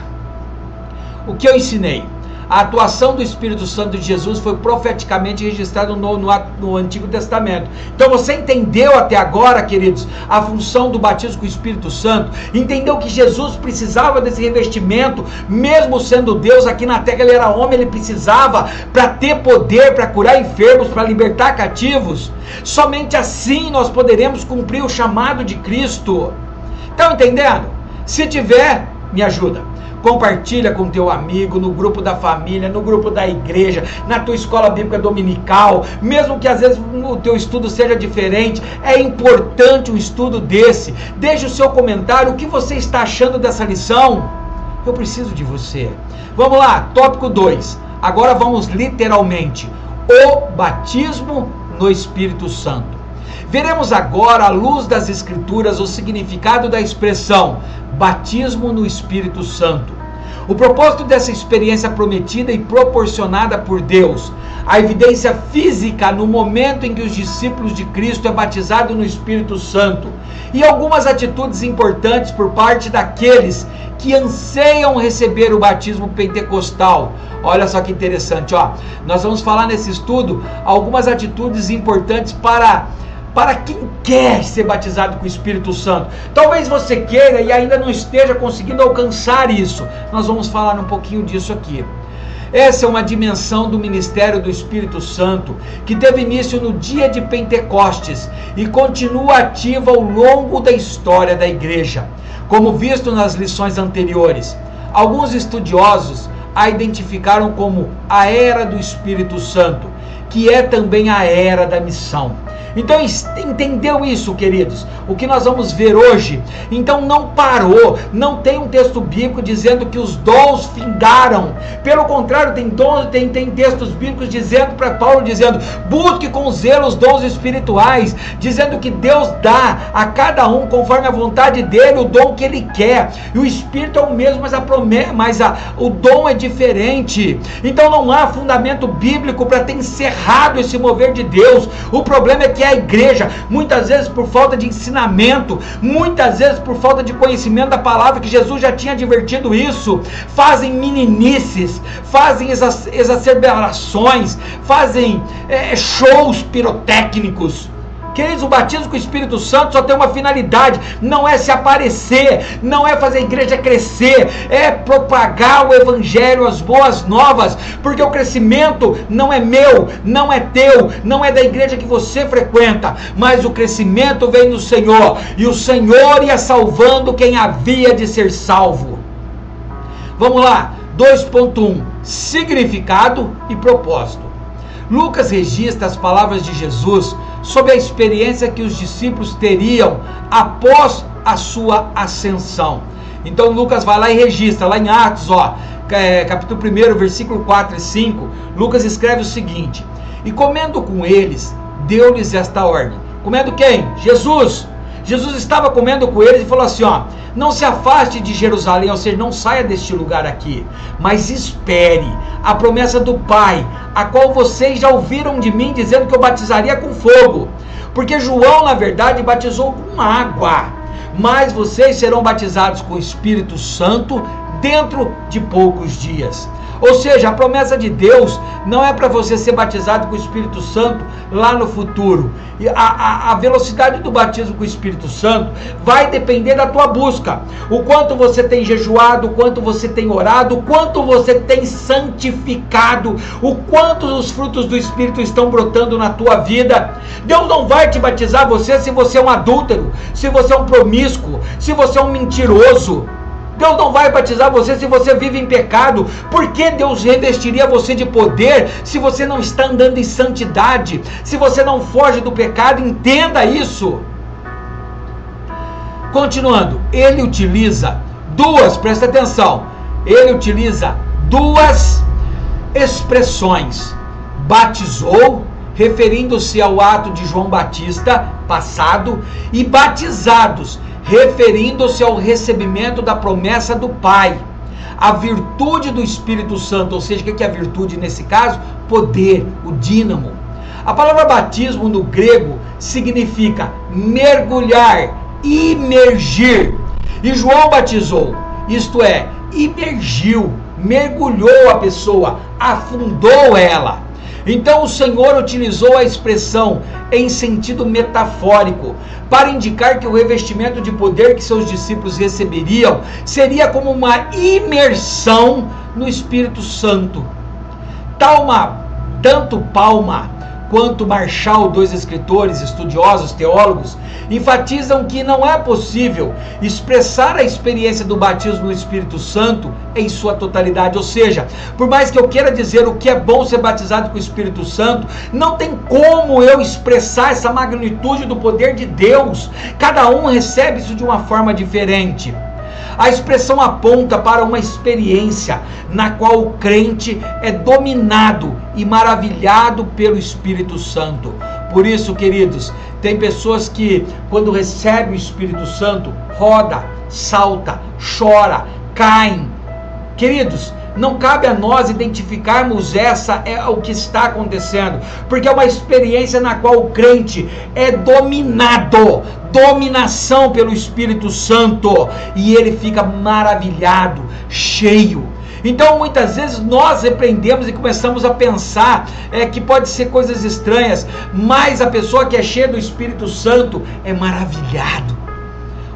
O que eu ensinei? A atuação do Espírito Santo de Jesus foi profeticamente registrada no Antigo Testamento. Então você entendeu até agora, queridos, a função do batismo com o Espírito Santo? Entendeu que Jesus precisava desse revestimento, mesmo sendo Deus aqui na terra, ele era homem, ele precisava para ter poder, para curar enfermos, para libertar cativos. Somente assim nós poderemos cumprir o chamado de Cristo. Estão entendendo? Se tiver, me ajuda. Compartilha com teu amigo, no grupo da família, no grupo da igreja, na tua escola bíblica dominical, mesmo que às vezes o teu estudo seja diferente, é importante um estudo desse. Deixe o seu comentário, o que você está achando dessa lição? Eu preciso de você. Vamos lá, tópico 2. Agora vamos literalmente, o batismo no Espírito Santo. Veremos agora, à luz das Escrituras, o significado da expressão batismo no Espírito Santo. O propósito dessa experiência prometida e proporcionada por Deus, a evidência física no momento em que os discípulos de Cristo é batizado no Espírito Santo, e algumas atitudes importantes por parte daqueles que anseiam receber o batismo pentecostal. Olha só que interessante, ó. Nós vamos falar nesse estudo algumas atitudes importantes para quem quer ser batizado com o Espírito Santo. Talvez você queira e ainda não esteja conseguindo alcançar isso. Nós vamos falar um pouquinho disso aqui. Essa é uma dimensão do ministério do Espírito Santo que teve início no dia de Pentecostes e continua ativa ao longo da história da igreja, como visto nas lições anteriores. Alguns estudiosos a identificaram como a era do Espírito Santo, que é também a era da missão. Então entendeu isso, queridos? O que nós vamos ver hoje? Então não parou, não tem um texto bíblico dizendo que os dons findaram. Pelo contrário, tem textos bíblicos dizendo para Paulo, dizendo: busque com zelo os dons espirituais, dizendo que Deus dá a cada um conforme a vontade dele o dom que ele quer. E o Espírito é o mesmo, mas o dom é diferente. Então não há fundamento bíblico para ter encerrado esse mover de Deus. O problema é que a igreja, muitas vezes por falta de ensinamento, muitas vezes por falta de conhecimento da palavra, que Jesus já tinha advertido isso, fazem meninices, fazem exacerbações, fazem shows pirotécnicos. Queridos, o batismo com o Espírito Santo só tem uma finalidade: não é se aparecer, não é fazer a igreja crescer, é propagar o Evangelho, as boas novas, porque o crescimento não é meu, não é teu, não é da igreja que você frequenta, mas o crescimento vem do Senhor, e o Senhor ia salvando quem havia de ser salvo. Vamos lá, 2.1, significado e propósito. Lucas registra as palavras de Jesus sobre a experiência que os discípulos teriam após a sua ascensão. Então Lucas vai lá e registra, lá em Atos, capítulo 1, versículo 4 e 5, Lucas escreve o seguinte: e comendo com eles, deu-lhes esta ordem. Comendo quem? Jesus. Jesus estava comendo com eles e falou assim, não se afaste de Jerusalém, ou seja, não saia deste lugar aqui, mas espere a promessa do Pai, a qual vocês já ouviram de mim, dizendo que eu batizaria com fogo. Porque João, na verdade, batizou com água, mas vocês serão batizados com o Espírito Santo dentro de poucos dias. Ou seja, a promessa de Deus não é para você ser batizado com o Espírito Santo lá no futuro. E a velocidade do batismo com o Espírito Santo vai depender da tua busca. O quanto você tem jejuado, o quanto você tem orado, o quanto você tem santificado, o quanto os frutos do Espírito estão brotando na tua vida. Deus não vai te batizar você se você é um adúltero, se você é um promíscuo, se você é um mentiroso. Deus não vai batizar você se você vive em pecado. Por que Deus revestiria você de poder se você não está andando em santidade? Se você não foge do pecado, entenda isso. Continuando, ele utiliza presta atenção, ele utiliza duas expressões. Batizou, referindo-se ao ato de João Batista passado, e batizados, referindo-se ao recebimento da promessa do Pai, a virtude do Espírito Santo. Ou seja, o que é a virtude nesse caso? Poder, o dínamo. A palavra batismo no grego significa mergulhar, imergir. E João batizou, isto é, imergiu, mergulhou a pessoa, afundou ela. Então o Senhor utilizou a expressão em sentido metafórico para indicar que o revestimento de poder que seus discípulos receberiam seria como uma imersão no Espírito Santo. Tanto Palma quanto Marshall, dois escritores, estudiosos, teólogos, enfatizam que não é possível expressar a experiência do batismo no Espírito Santo em sua totalidade. Ou seja, por mais que eu queira dizer o que é bom ser batizado com o Espírito Santo, não tem como eu expressar essa magnitude do poder de Deus. Cada um recebe isso de uma forma diferente. A expressão aponta para uma experiência na qual o crente é dominado e maravilhado pelo Espírito Santo. Por isso, queridos, tem pessoas que quando recebem o Espírito Santo, roda, salta, chora, caem. Queridos, não cabe a nós identificarmos o que está acontecendo, porque é uma experiência na qual o crente é dominação pelo Espírito Santo, e ele fica maravilhado, cheio. Então muitas vezes nós repreendemos e começamos a pensar que pode ser coisas estranhas, mas a pessoa que é cheia do Espírito Santo é maravilhado.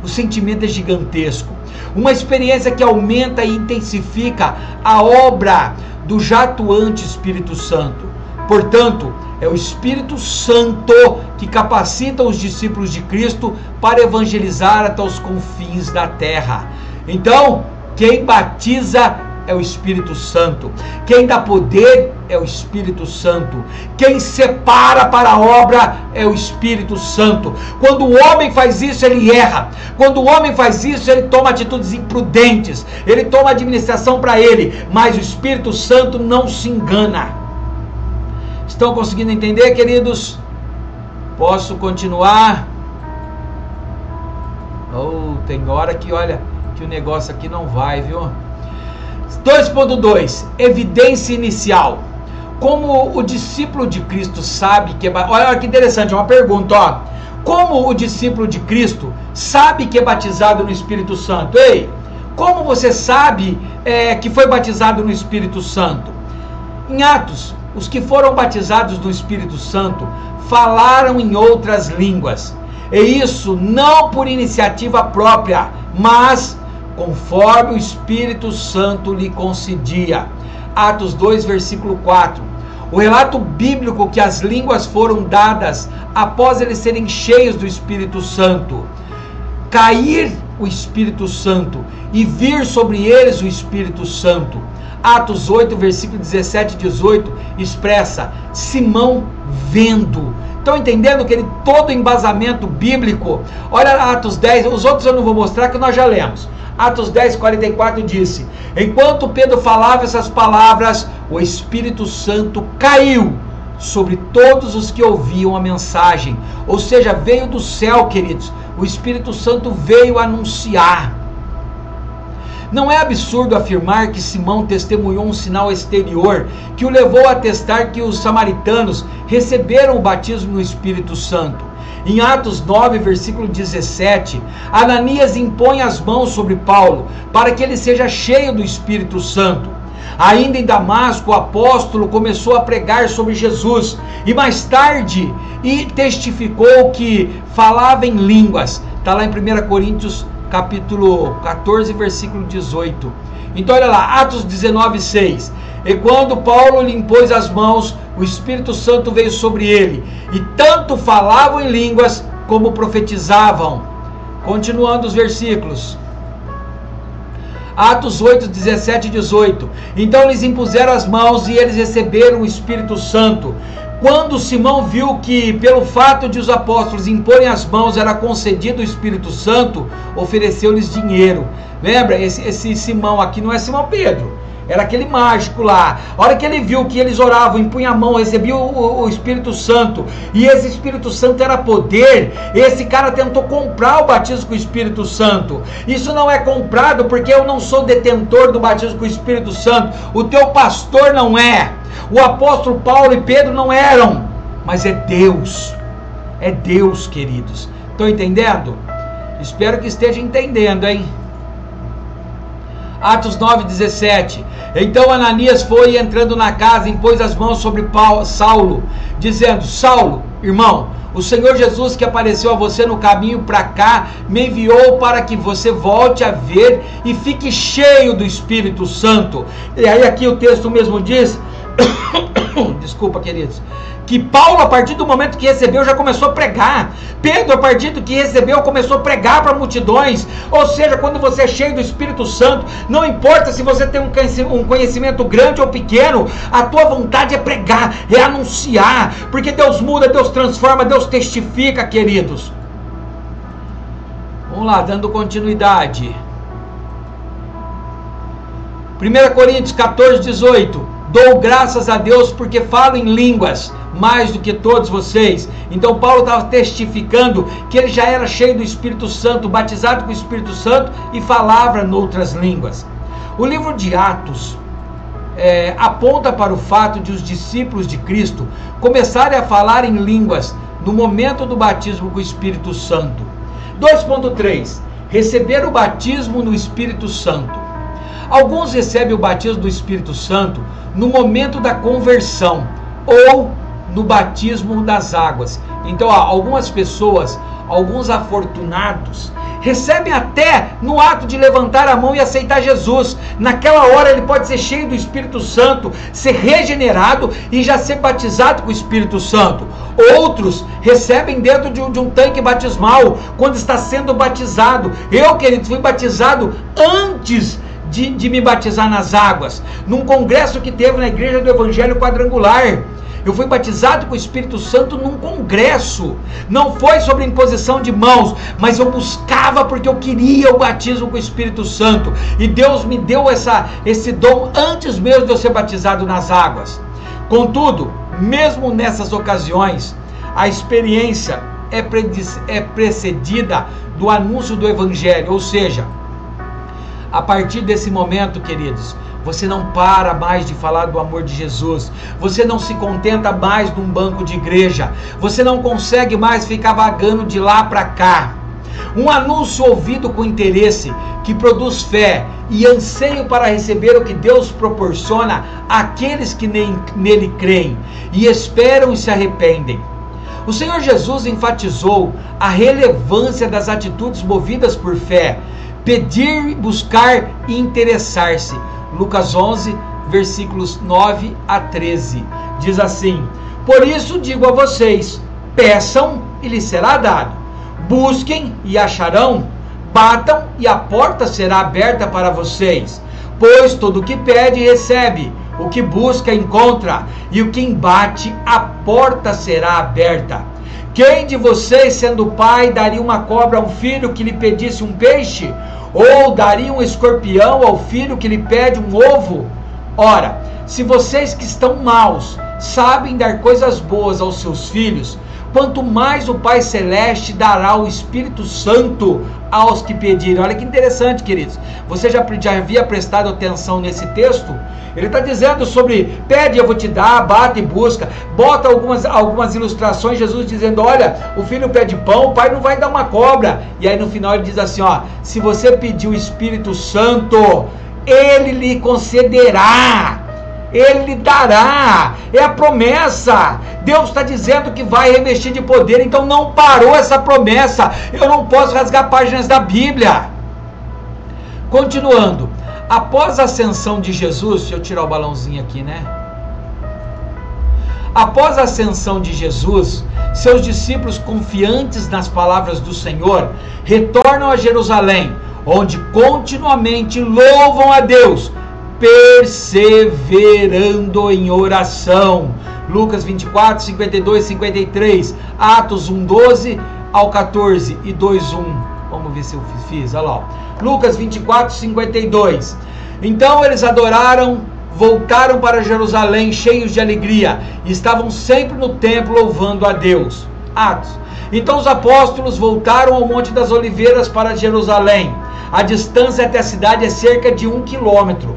O sentimento é gigantesco. Uma experiência que aumenta e intensifica a obra do já atuante Espírito Santo. Portanto, é o Espírito Santo que capacita os discípulos de Cristo para evangelizar até os confins da terra. Então, quem batiza é o Espírito Santo. Quem dá poder é o Espírito Santo. Quem separa para a obra é o Espírito Santo. Quando o homem faz isso, ele erra. Quando o homem faz isso, ele toma atitudes imprudentes. Ele toma administração para ele. Mas o Espírito Santo não se engana. Estão conseguindo entender, queridos? Posso continuar? Tem hora que, olha, que o negócio aqui não vai, viu? 2.2, evidência inicial. Como o discípulo de Cristo sabe que olha que interessante, uma pergunta, como o discípulo de Cristo sabe que é batizado no Espírito Santo? Ei, como você sabe que foi batizado no Espírito Santo? Em Atos, os que foram batizados no Espírito Santo falaram em outras línguas, e isso não por iniciativa própria, mas conforme o Espírito Santo lhe concedia. Atos 2, versículo 4. O relato bíblico que as línguas foram dadas após eles serem cheios do Espírito Santo. Cair o Espírito Santo e vir sobre eles o Espírito Santo. Atos 8, versículo 17 e 18, expressa Simão vendo. Estão entendendo que ele todo embasamento bíblico? Olha Atos 10, os outros eu não vou mostrar que nós já lemos. Atos 10, 44 disse: enquanto Pedro falava essas palavras, o Espírito Santo caiu sobre todos os que ouviam a mensagem. Ou seja, veio do céu, queridos. O Espírito Santo veio anunciar. Não é absurdo afirmar que Simão testemunhou um sinal exterior que o levou a atestar que os samaritanos receberam o batismo no Espírito Santo. Em Atos 9, versículo 17, Ananias impõe as mãos sobre Paulo para que ele seja cheio do Espírito Santo. Ainda em Damasco, o apóstolo começou a pregar sobre Jesus e mais tarde testificou que falava em línguas. Está lá em 1 Coríntios capítulo 14, versículo 18. Então olha lá, Atos 19, 6. E quando Paulo lhe impôs as mãos, o Espírito Santo veio sobre ele, e tanto falavam em línguas como profetizavam. Continuando os versículos. Atos 8, 17 e 18. Então lhes impuseram as mãos e eles receberam o Espírito Santo. Quando Simão viu que, pelo fato de os apóstolos imporem as mãos, era concedido o Espírito Santo, ofereceu-lhes dinheiro. Lembra? Esse Simão aqui não é Simão Pedro, era aquele mágico lá. A hora que ele viu que eles oravam, impunham a mão, recebiam o Espírito Santo, e esse Espírito Santo era poder, esse cara tentou comprar o batismo com o Espírito Santo. Isso não é comprado, porque eu não sou detentor do batismo com o Espírito Santo, o teu pastor não é, o apóstolo Paulo e Pedro não eram, mas é Deus, queridos. Estão entendendo? Espero que esteja entendendo, hein? Atos 9, 17. Então Ananias foi entrando na casa, impôs as mãos sobre Saulo, dizendo: Saulo, irmão, o Senhor Jesus que apareceu a você no caminho para cá, me enviou para que você volte a ver e fique cheio do Espírito Santo. E aí aqui o texto mesmo diz, desculpa, queridos, que Paulo, a partir do momento que recebeu, já começou a pregar. Pedro, a partir do que recebeu, começou a pregar para multidões. Ou seja, quando você é cheio do Espírito Santo, não importa se você tem um conhecimento grande ou pequeno, a tua vontade é pregar, é anunciar, porque Deus muda, Deus transforma, Deus testifica, queridos. Vamos lá, dando continuidade. 1 Coríntios 14, 18. Dou graças a Deus porque falo em línguas mais do que todos vocês. Então Paulo estava testificando que ele já era cheio do Espírito Santo, batizado com o Espírito Santo e falava noutras línguas. O livro de Atos aponta para o fato de os discípulos de Cristo começarem a falar em línguas no momento do batismo com o Espírito Santo. 2.3. Receber o batismo no Espírito Santo. Alguns recebem o batismo do Espírito Santo no momento da conversão ou no batismo das águas. Então, algumas pessoas, alguns afortunados, recebem até no ato de levantar a mão e aceitar Jesus. Naquela hora ele pode ser cheio do Espírito Santo, ser regenerado e já ser batizado com o Espírito Santo. Outros recebem dentro de um tanque batismal, quando está sendo batizado. Eu, querido, fui batizado antes de me batizar nas águas, num congresso que teve na Igreja do Evangelho Quadrangular. Eu fui batizado com o Espírito Santo num congresso. Não foi sobre imposição de mãos, mas eu buscava porque eu queria o batismo com o Espírito Santo. E Deus me deu esse dom antes mesmo de eu ser batizado nas águas. Contudo, mesmo nessas ocasiões, a experiência é precedida do anúncio do Evangelho. Ou seja, a partir desse momento, queridos, você não para mais de falar do amor de Jesus. Você não se contenta mais num banco de igreja. Você não consegue mais ficar vagando de lá para cá. Um anúncio ouvido com interesse, que produz fé e anseio para receber o que Deus proporciona àqueles que nele creem e esperam e se arrependem. O Senhor Jesus enfatizou a relevância das atitudes movidas por fé: pedir, buscar e interessar-se. Lucas 11, versículos 9 a 13. Diz assim: por isso digo a vocês, peçam e lhes será dado, busquem e acharão, batam e a porta será aberta para vocês, Pois todo o que pede, recebe, o que busca, encontra, e o que bate, a porta será aberta. Quem de vocês, sendo pai, daria uma cobra a um filho que lhe pedisse um peixe? Ou daria um escorpião ao filho que lhe pede um ovo? Ora, se vocês que estão maus sabem dar coisas boas aos seus filhos, quanto mais o Pai Celeste dará o Espírito Santo aos que pedirem. Olha que interessante, queridos. Você já havia prestado atenção nesse texto? Ele está dizendo sobre pede, eu vou te dar, bate e busca. Bota algumas ilustrações, Jesus dizendo, olha, o filho pede pão, o pai não vai dar uma cobra. E aí no final ele diz assim, ó, se você pedir o Espírito Santo, ele lhe concederá. Ele lhe dará, é a promessa. Deus está dizendo que vai revestir de poder, então não parou essa promessa. Eu não posso rasgar páginas da Bíblia. Continuando, após a ascensão de Jesus, deixa eu tirar o balãozinho aqui, né? Após a ascensão de Jesus, seus discípulos, confiantes nas palavras do Senhor, retornam a Jerusalém, onde continuamente louvam a Deus, perseverando em oração. Lucas 24, 52, 53, Atos 1, 12 ao 14 e 2, 1. Vamos ver se eu fiz, olha lá. Lucas 24, 52. Então eles adoraram, voltaram para Jerusalém cheios de alegria, e estavam sempre no templo louvando a Deus. Atos. Então os apóstolos voltaram ao Monte das Oliveiras para Jerusalém. A distância até a cidade é cerca de 1 quilômetro.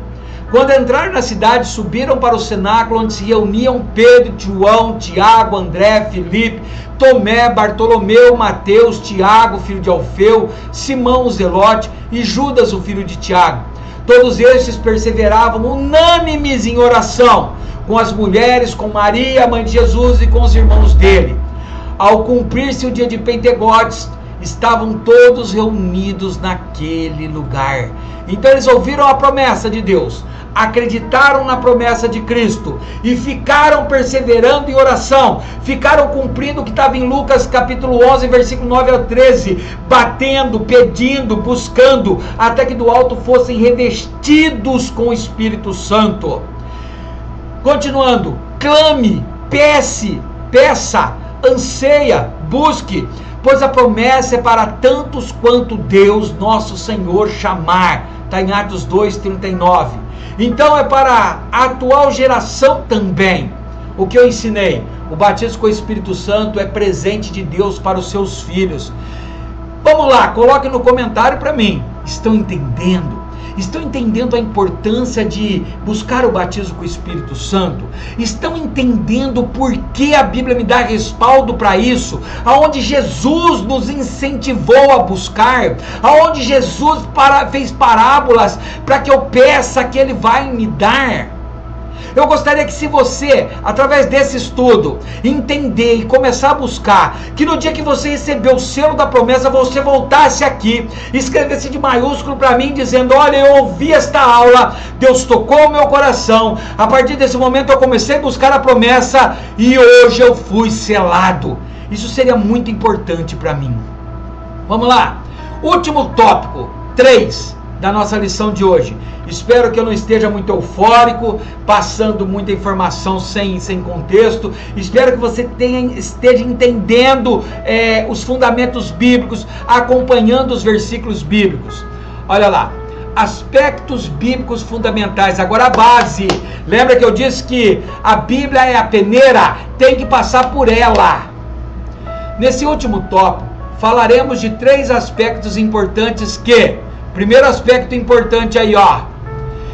Quando entraram na cidade, subiram para o cenáculo, onde se reuniam Pedro, João, Tiago, André, Filipe, Tomé, Bartolomeu, Mateus, Tiago, filho de Alfeu, Simão, o Zelote, e Judas, o filho de Tiago. Todos estes perseveravam unânimes em oração, com as mulheres, com Maria, mãe de Jesus, e com os irmãos dele. Ao cumprir-se o dia de Pentecostes, estavam todos reunidos naquele lugar. Então eles ouviram a promessa de Deus, acreditaram na promessa de Cristo e ficaram perseverando em oração, ficaram cumprindo o que estava em Lucas capítulo 11, versículo 9 ao 13, batendo, pedindo, buscando, até que do alto fossem revestidos com o Espírito Santo. Continuando, clame, peça, anseia, busque, pois a promessa é para tantos quanto Deus nosso Senhor chamar. Está em Atos 2, 39. Então é para a atual geração também. O que eu ensinei? O batismo com o Espírito Santo é presente de Deus para os seus filhos. Vamos lá, coloque no comentário para mim. Estão entendendo? Estão entendendo a importância de buscar o batismo com o Espírito Santo? Estão entendendo por que a Bíblia me dá respaldo para isso? Aonde Jesus nos incentivou a buscar? Aonde Jesus fez parábolas para que eu peça que Ele vai me dar? Eu gostaria que, se você, através desse estudo, entender e começar a buscar, que no dia que você recebeu o selo da promessa, você voltasse aqui, escrevesse de maiúsculo para mim, dizendo, olha, eu ouvi esta aula, Deus tocou o meu coração, a partir desse momento eu comecei a buscar a promessa, e hoje eu fui selado. Isso seria muito importante para mim. Vamos lá, último tópico, 3 da nossa lição de hoje. Espero que eu não esteja muito eufórico, passando muita informação sem contexto. Espero que você esteja entendendo os fundamentos bíblicos, acompanhando os versículos bíblicos. Olha lá, aspectos bíblicos fundamentais. Agora a base. Lembra que eu disse que a Bíblia é a peneira, tem que passar por ela. Nesse último tópico, falaremos de 3 aspectos importantes que... Primeiro aspecto importante aí, ó.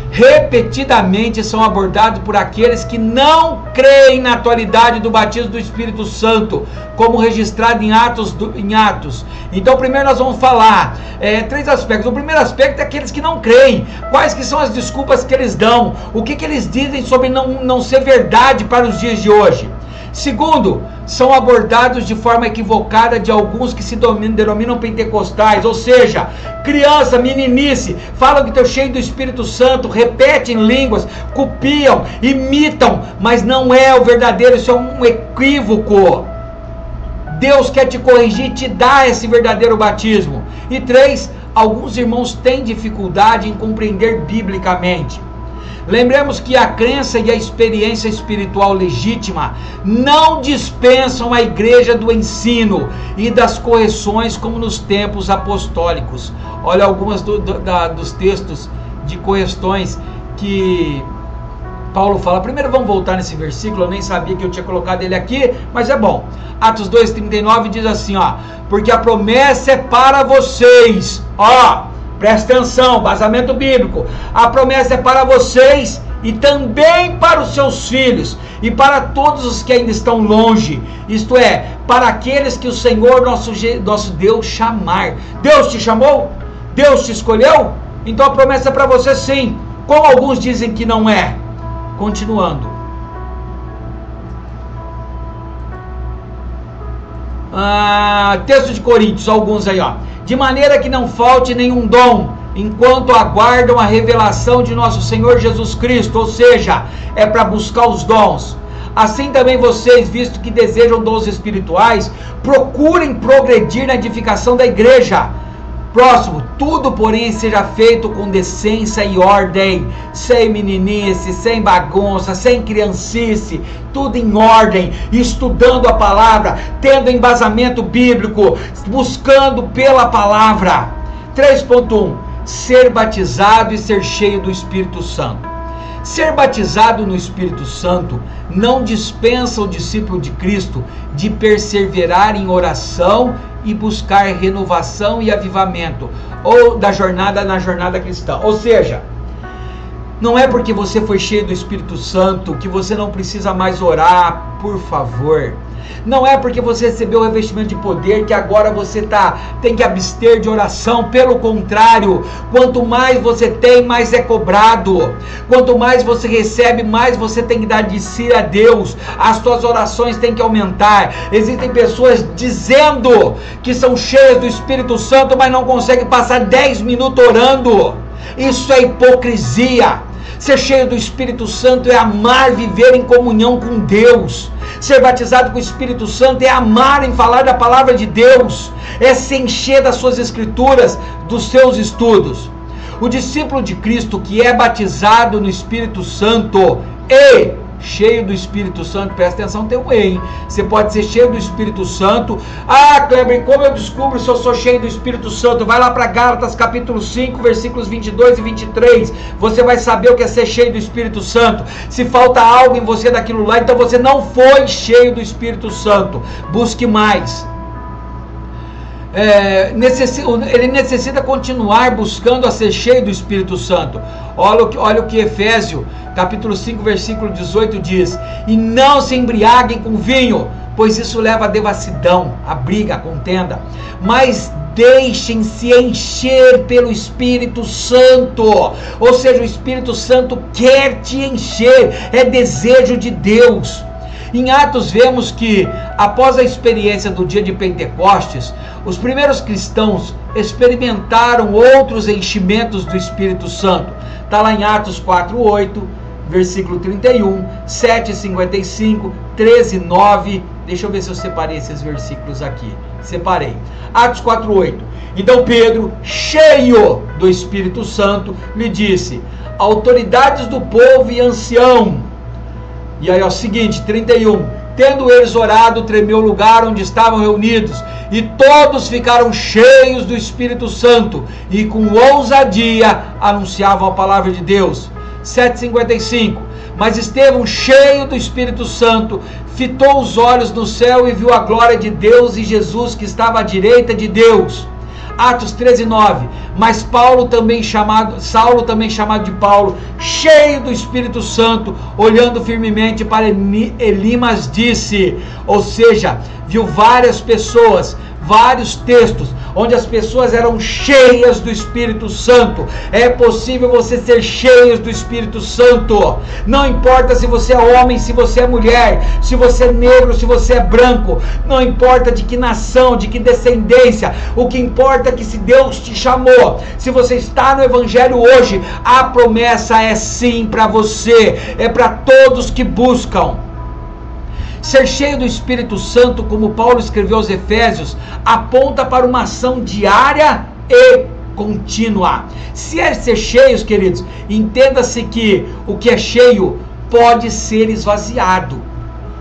Repetidamente são abordados por aqueles que não creem na atualidade do batismo do Espírito Santo, como registrado em Atos. Então, primeiro nós vamos falar 3 aspectos. O primeiro aspecto é aqueles que não creem. Quais que são as desculpas que eles dão? O que eles dizem sobre não ser verdade para os dias de hoje? Segundo, são abordados de forma equivocada de alguns que se denominam pentecostais, ou seja, criança, meninice, falam que estão cheios do Espírito Santo, repetem línguas, copiam, imitam, mas não é o verdadeiro, isso é um equívoco. Deus quer te corrigir, te dar esse verdadeiro batismo. E 3, alguns irmãos têm dificuldade em compreender biblicamente. Lembremos que a crença e a experiência espiritual legítima não dispensam a igreja do ensino e das correções como nos tempos apostólicos. Olha algumas dos textos de correções que Paulo fala. Primeiro vamos voltar nesse versículo, eu nem sabia que eu tinha colocado ele aqui, mas é bom. Atos 2,39 diz assim, ó, porque a promessa é para vocês, ó, presta atenção, vazamento bíblico, a promessa é para vocês e também para os seus filhos e para todos os que ainda estão longe, isto é, para aqueles que o Senhor nosso Deus chamar. Deus te chamou? Deus te escolheu? Então a promessa é para você sim, como alguns dizem que não é. Continuando. Texto de Coríntios, alguns aí, ó. De maneira que não falte nenhum dom, enquanto aguardam a revelação de nosso Senhor Jesus Cristo, ou seja, é para buscar os dons. Assim também vocês, visto que desejam dons espirituais, procurem progredir na edificação da igreja. Próximo, tudo porém seja feito com decência e ordem, sem meninice, sem bagunça, sem criancice, tudo em ordem, estudando a palavra, tendo embasamento bíblico, buscando pela palavra. 3.1, ser batizado e ser cheio do Espírito Santo. Ser batizado no Espírito Santo não dispensa o discípulo de Cristo de perseverar em oração e buscar renovação e avivamento, ou na jornada cristã. Ou seja, não é porque você foi cheio do Espírito Santo que você não precisa mais orar, por favor. Não é porque você recebeu o revestimento de poder que agora você tem que abster de oração. Pelo contrário, quanto mais você tem, mais é cobrado. Quanto mais você recebe, mais você tem que dar de si a Deus. As suas orações têm que aumentar. Existem pessoas dizendo que são cheias do Espírito Santo, mas não conseguem passar 10 minutos orando. Isso é hipocrisia. Ser cheio do Espírito Santo é amar viver em comunhão com Deus. Ser batizado com o Espírito Santo é amar em falar da palavra de Deus. É se encher das suas escrituras, dos seus estudos. O discípulo de Cristo que é batizado no Espírito Santo e cheio do Espírito Santo, presta atenção, tem um hein? Você pode ser cheio do Espírito Santo. Ah, Kleber, como eu descubro se eu sou cheio do Espírito Santo? Vai lá para Gálatas capítulo 5, versículos 22 e 23. Você vai saber o que é ser cheio do Espírito Santo. Se falta algo em você daquilo lá, então você não foi cheio do Espírito Santo. Busque mais. Ele necessita continuar buscando a ser cheio do Espírito Santo. Olha o que Efésios capítulo 5 versículo 18 diz: e não se embriaguem com vinho, pois isso leva à devassidão, à briga, à contenda, mas deixem-se encher pelo Espírito Santo. Ou seja, o Espírito Santo quer te encher, é desejo de Deus. Em Atos vemos que, após a experiência do dia de Pentecostes, os primeiros cristãos experimentaram outros enchimentos do Espírito Santo. Está lá em Atos 4:8, versículo 31, 7:55, 13:9. Deixa eu ver se eu separei esses versículos aqui. Separei. Atos 4:8. Então Pedro, cheio do Espírito Santo, lhe disse: autoridades do povo e ancião. E aí é o seguinte, 31, tendo eles orado, tremeu o lugar onde estavam reunidos, e todos ficaram cheios do Espírito Santo, e com ousadia anunciavam a palavra de Deus. 7:55, mas Estevão, cheio do Espírito Santo, fitou os olhos no céu e viu a glória de Deus e Jesus que estava à direita de Deus. Atos 13:9, mas Saulo, também chamado de Paulo, cheio do Espírito Santo, olhando firmemente para Elimas, disse, ou seja, viu várias pessoas, vários textos, onde as pessoas eram cheias do Espírito Santo. É possível você ser cheio do Espírito Santo. Não importa se você é homem, se você é mulher, se você é negro, se você é branco. Não importa de que nação, de que descendência. O que importa é que se Deus te chamou, se você está no Evangelho hoje, a promessa é sim para você. É para todos que buscam. Ser cheio do Espírito Santo, como Paulo escreveu aos Efésios, aponta para uma ação diária e contínua. Se é ser cheios, queridos, entenda-se que o que é cheio pode ser esvaziado.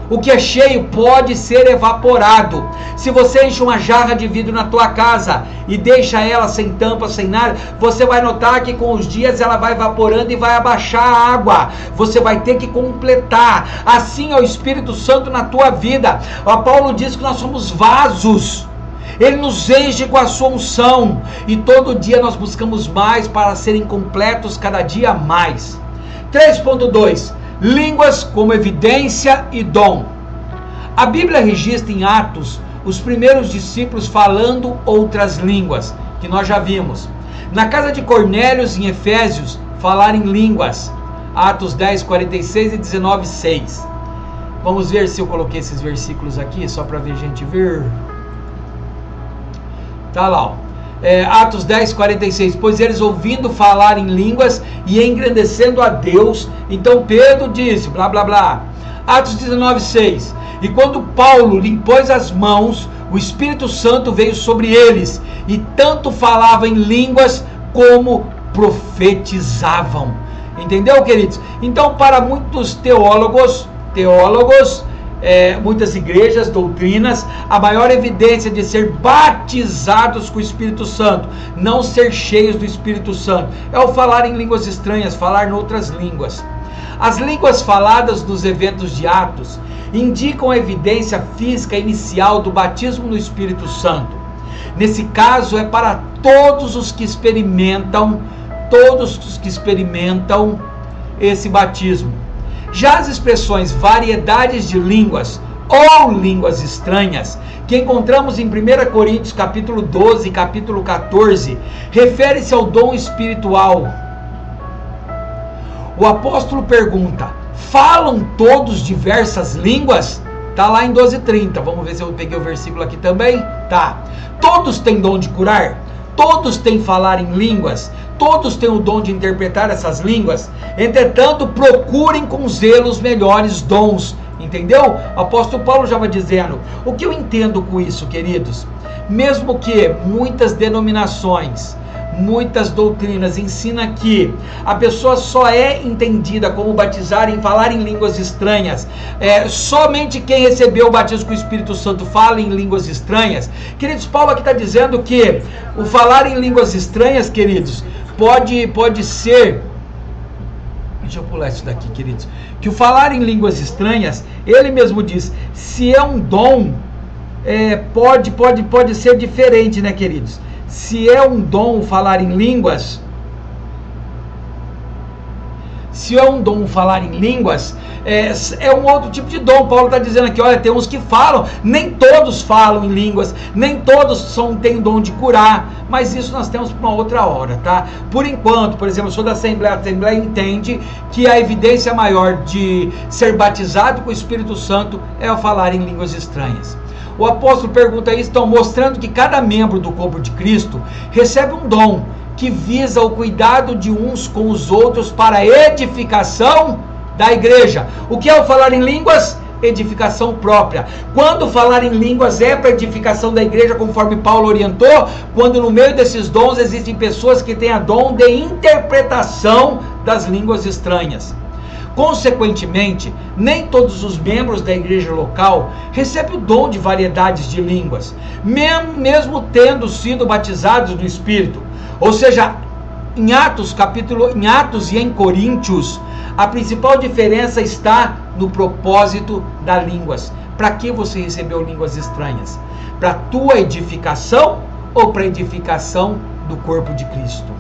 O que é cheio pode ser evaporado. Se você enche uma jarra de vidro na tua casa e deixa ela sem tampa, sem nada, você vai notar que com os dias ela vai evaporando e vai abaixar a água. Você vai ter que completar. Assim é o Espírito Santo na tua vida. O Paulo diz que nós somos vasos. Ele nos enche com a sua unção. E todo dia nós buscamos mais para serem completos cada dia mais. 3.2. Línguas como evidência e dom. A Bíblia registra em Atos os primeiros discípulos falando outras línguas, que nós já vimos. Na casa de Cornélios, em Efésios, falar em línguas. Atos 10, 46 e 19, 6. Vamos ver se eu coloquei esses versículos aqui, só para ver a gente ver. Tá lá, ó. Atos 10, 46, pois eles ouvindo falar em línguas e engrandecendo a Deus, então Pedro disse, blá blá blá. Atos 19, 6, e quando Paulo lhe impôs as mãos, o Espírito Santo veio sobre eles, e tanto falava em línguas como profetizavam. Entendeu, queridos? Então, para muitos teólogos, muitas igrejas, doutrinas, a maior evidência de ser batizados com o Espírito Santo, não ser cheios do Espírito Santo, é o falar em línguas estranhas, falar em outras línguas. As línguas faladas nos eventos de Atos indicam a evidência física inicial do batismo no Espírito Santo. Nesse caso é para todos os que experimentam esse batismo. Já as expressões variedades de línguas ou línguas estranhas, que encontramos em 1 Coríntios capítulo 12 e capítulo 14, refere-se ao dom espiritual. O apóstolo pergunta, falam todos diversas línguas? Está lá em 12:30, vamos ver se eu peguei o versículo aqui também. Tá. Todos têm dom de curar? Todos têm falar em línguas? Todos têm o dom de interpretar essas línguas? Entretanto, procurem com zelo os melhores dons. Entendeu? O apóstolo Paulo já vai dizendo. O que eu entendo com isso, queridos? Mesmo que muitas denominações, muitas doutrinas ensinam que a pessoa só é entendida como batizar em falar em línguas estranhas, somente quem recebeu o batismo com o Espírito Santo fala em línguas estranhas. Queridos, Paulo aqui está dizendo que o falar em línguas estranhas, queridos, pode ser, deixa eu pular isso daqui, queridos, que o falar em línguas estranhas, ele mesmo diz, se é um dom, pode ser diferente, né, queridos? Se é um dom falar em línguas, é um outro tipo de dom. Paulo está dizendo aqui, olha, tem uns que falam, nem todos falam em línguas, nem todos têm dom de curar, mas isso nós temos para uma outra hora, tá? Por enquanto, por exemplo, eu sou da Assembleia, a Assembleia entende que a evidência maior de ser batizado com o Espírito Santo é o falar em línguas estranhas. O apóstolo pergunta isso, então, mostrando que cada membro do corpo de Cristo recebe um dom que visa o cuidado de uns com os outros para a edificação da igreja. O que é o falar em línguas? Edificação própria. Quando falar em línguas é para edificação da igreja, conforme Paulo orientou, quando no meio desses dons existem pessoas que têm a dom de interpretação das línguas estranhas. Consequentemente, nem todos os membros da igreja local recebem o dom de variedades de línguas, mesmo tendo sido batizados no Espírito. Ou seja, em Atos e em Coríntios, a principal diferença está no propósito das línguas. Para que você recebeu línguas estranhas? Para a tua edificação ou para a edificação do corpo de Cristo?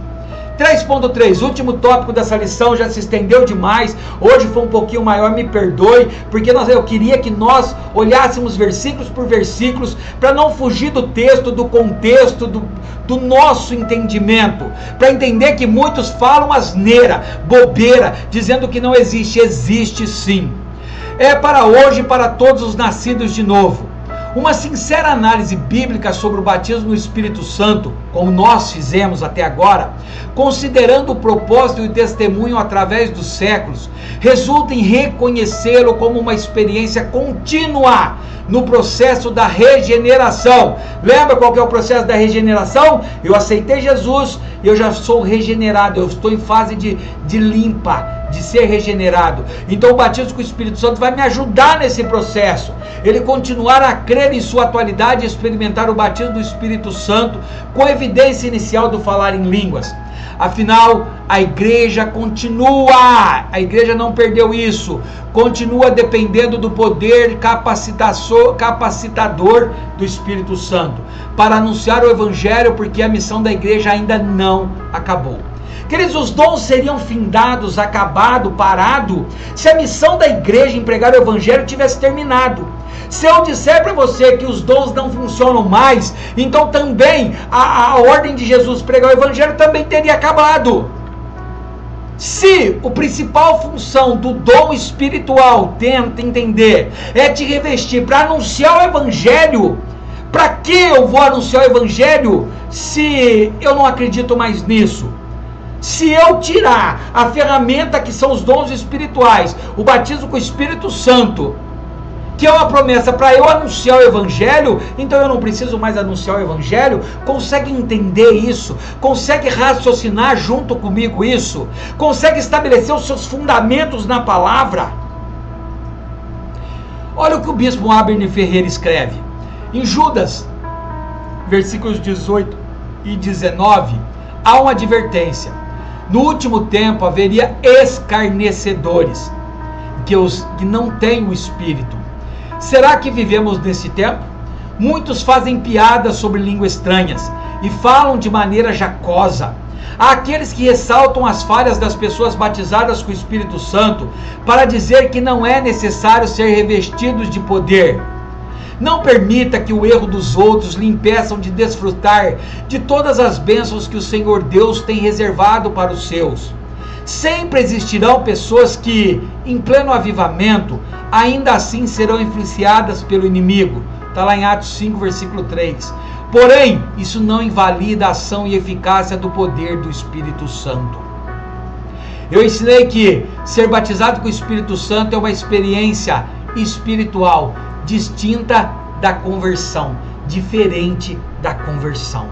3.3, último tópico dessa lição, já se estendeu demais, hoje foi um pouquinho maior, me perdoe, porque eu queria que nós olhássemos versículos por versículos, para não fugir do texto, do contexto, do nosso entendimento, para entender que muitos falam asneira, bobeira, dizendo que não existe, existe sim. É para hoje e para todos os nascidos de novo. Uma sincera análise bíblica sobre o batismo no Espírito Santo, como nós fizemos até agora, considerando o propósito e o testemunho através dos séculos, resulta em reconhecê-lo como uma experiência contínua no processo da regeneração. Lembra qual que é o processo da regeneração? Eu aceitei Jesus, eu já sou regenerado, eu estou em fase de limpa, de ser regenerado. Então o batismo com o Espírito Santo vai me ajudar nesse processo. Ele continuar a crer em sua atualidade e experimentar o batismo do Espírito Santo com a evidência inicial do falar em línguas. Afinal, a igreja continua, a igreja não perdeu isso, continua dependendo do poder capacitador do Espírito Santo para anunciar o Evangelho, porque a missão da igreja ainda não acabou. Queridos, os dons seriam findados, acabado, parado, se a missão da igreja em pregar o Evangelho tivesse terminado. Se eu disser para você que os dons não funcionam mais, então também a ordem de Jesus pregar o Evangelho também teria acabado. Se a principal função do dom espiritual, tenta entender, é te revestir para anunciar o Evangelho, para que eu vou anunciar o Evangelho se eu não acredito mais nisso? Se eu tirar a ferramenta que são os dons espirituais, o batismo com o Espírito Santo, que é uma promessa para eu anunciar o Evangelho, então eu não preciso mais anunciar o Evangelho? Consegue entender isso? Consegue raciocinar junto comigo isso? Consegue estabelecer os seus fundamentos na palavra? Olha o que o bispo Abner Ferreira escreve. Em Judas, versículos 18 e 19, há uma advertência. No último tempo haveria escarnecedores, que não têm o Espírito. Será que vivemos nesse tempo? Muitos fazem piadas sobre línguas estranhas e falam de maneira jocosa. Há aqueles que ressaltam as falhas das pessoas batizadas com o Espírito Santo para dizer que não é necessário ser revestidos de poder. Não permita que o erro dos outros lhe impeçam de desfrutar de todas as bênçãos que o Senhor Deus tem reservado para os seus. Sempre existirão pessoas que, em pleno avivamento, ainda assim serão influenciadas pelo inimigo. Está lá em Atos 5, versículo 3. Porém, isso não invalida a ação e eficácia do poder do Espírito Santo. Eu ensinei que ser batizado com o Espírito Santo é uma experiência espiritual distinta da conversão, diferente da conversão.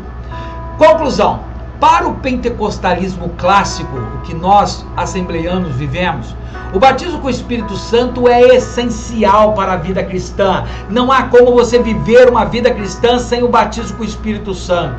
Conclusão. Para o pentecostalismo clássico, o que nós, assembleianos, vivemos, o batismo com o Espírito Santo é essencial para a vida cristã. Não há como você viver uma vida cristã sem o batismo com o Espírito Santo.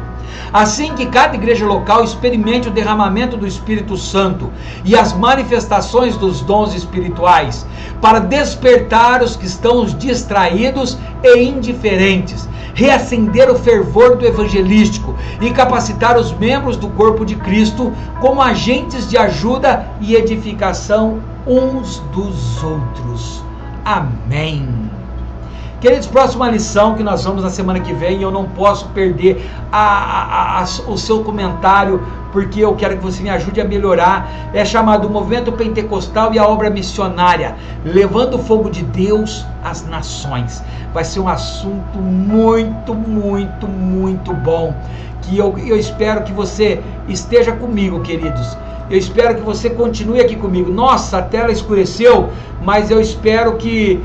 Assim que cada igreja local experimente o derramamento do Espírito Santo e as manifestações dos dons espirituais, para despertar os que estão distraídos e indiferentes, reacender o fervor do evangelístico e capacitar os membros do corpo de Cristo como agentes de ajuda e edificação uns dos outros. Amém. Queridos, próxima lição que nós vamos na semana que vem, eu não posso perder o seu comentário, porque eu quero que você me ajude a melhorar. É chamado Movimento Pentecostal e a Obra Missionária, levando o fogo de Deus às nações. Vai ser um assunto muito, muito, muito bom, que eu espero que você esteja comigo, queridos. Eu espero que você continue aqui comigo. Nossa, a tela escureceu, mas eu espero que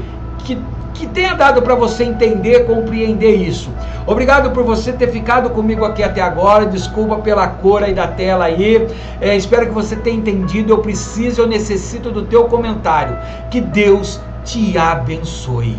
tenha dado para você entender, compreender isso. Obrigado por você ter ficado comigo aqui até agora. Desculpa pela cor aí da tela aí. Espero que você tenha entendido. Eu necessito do teu comentário. Que Deus te abençoe.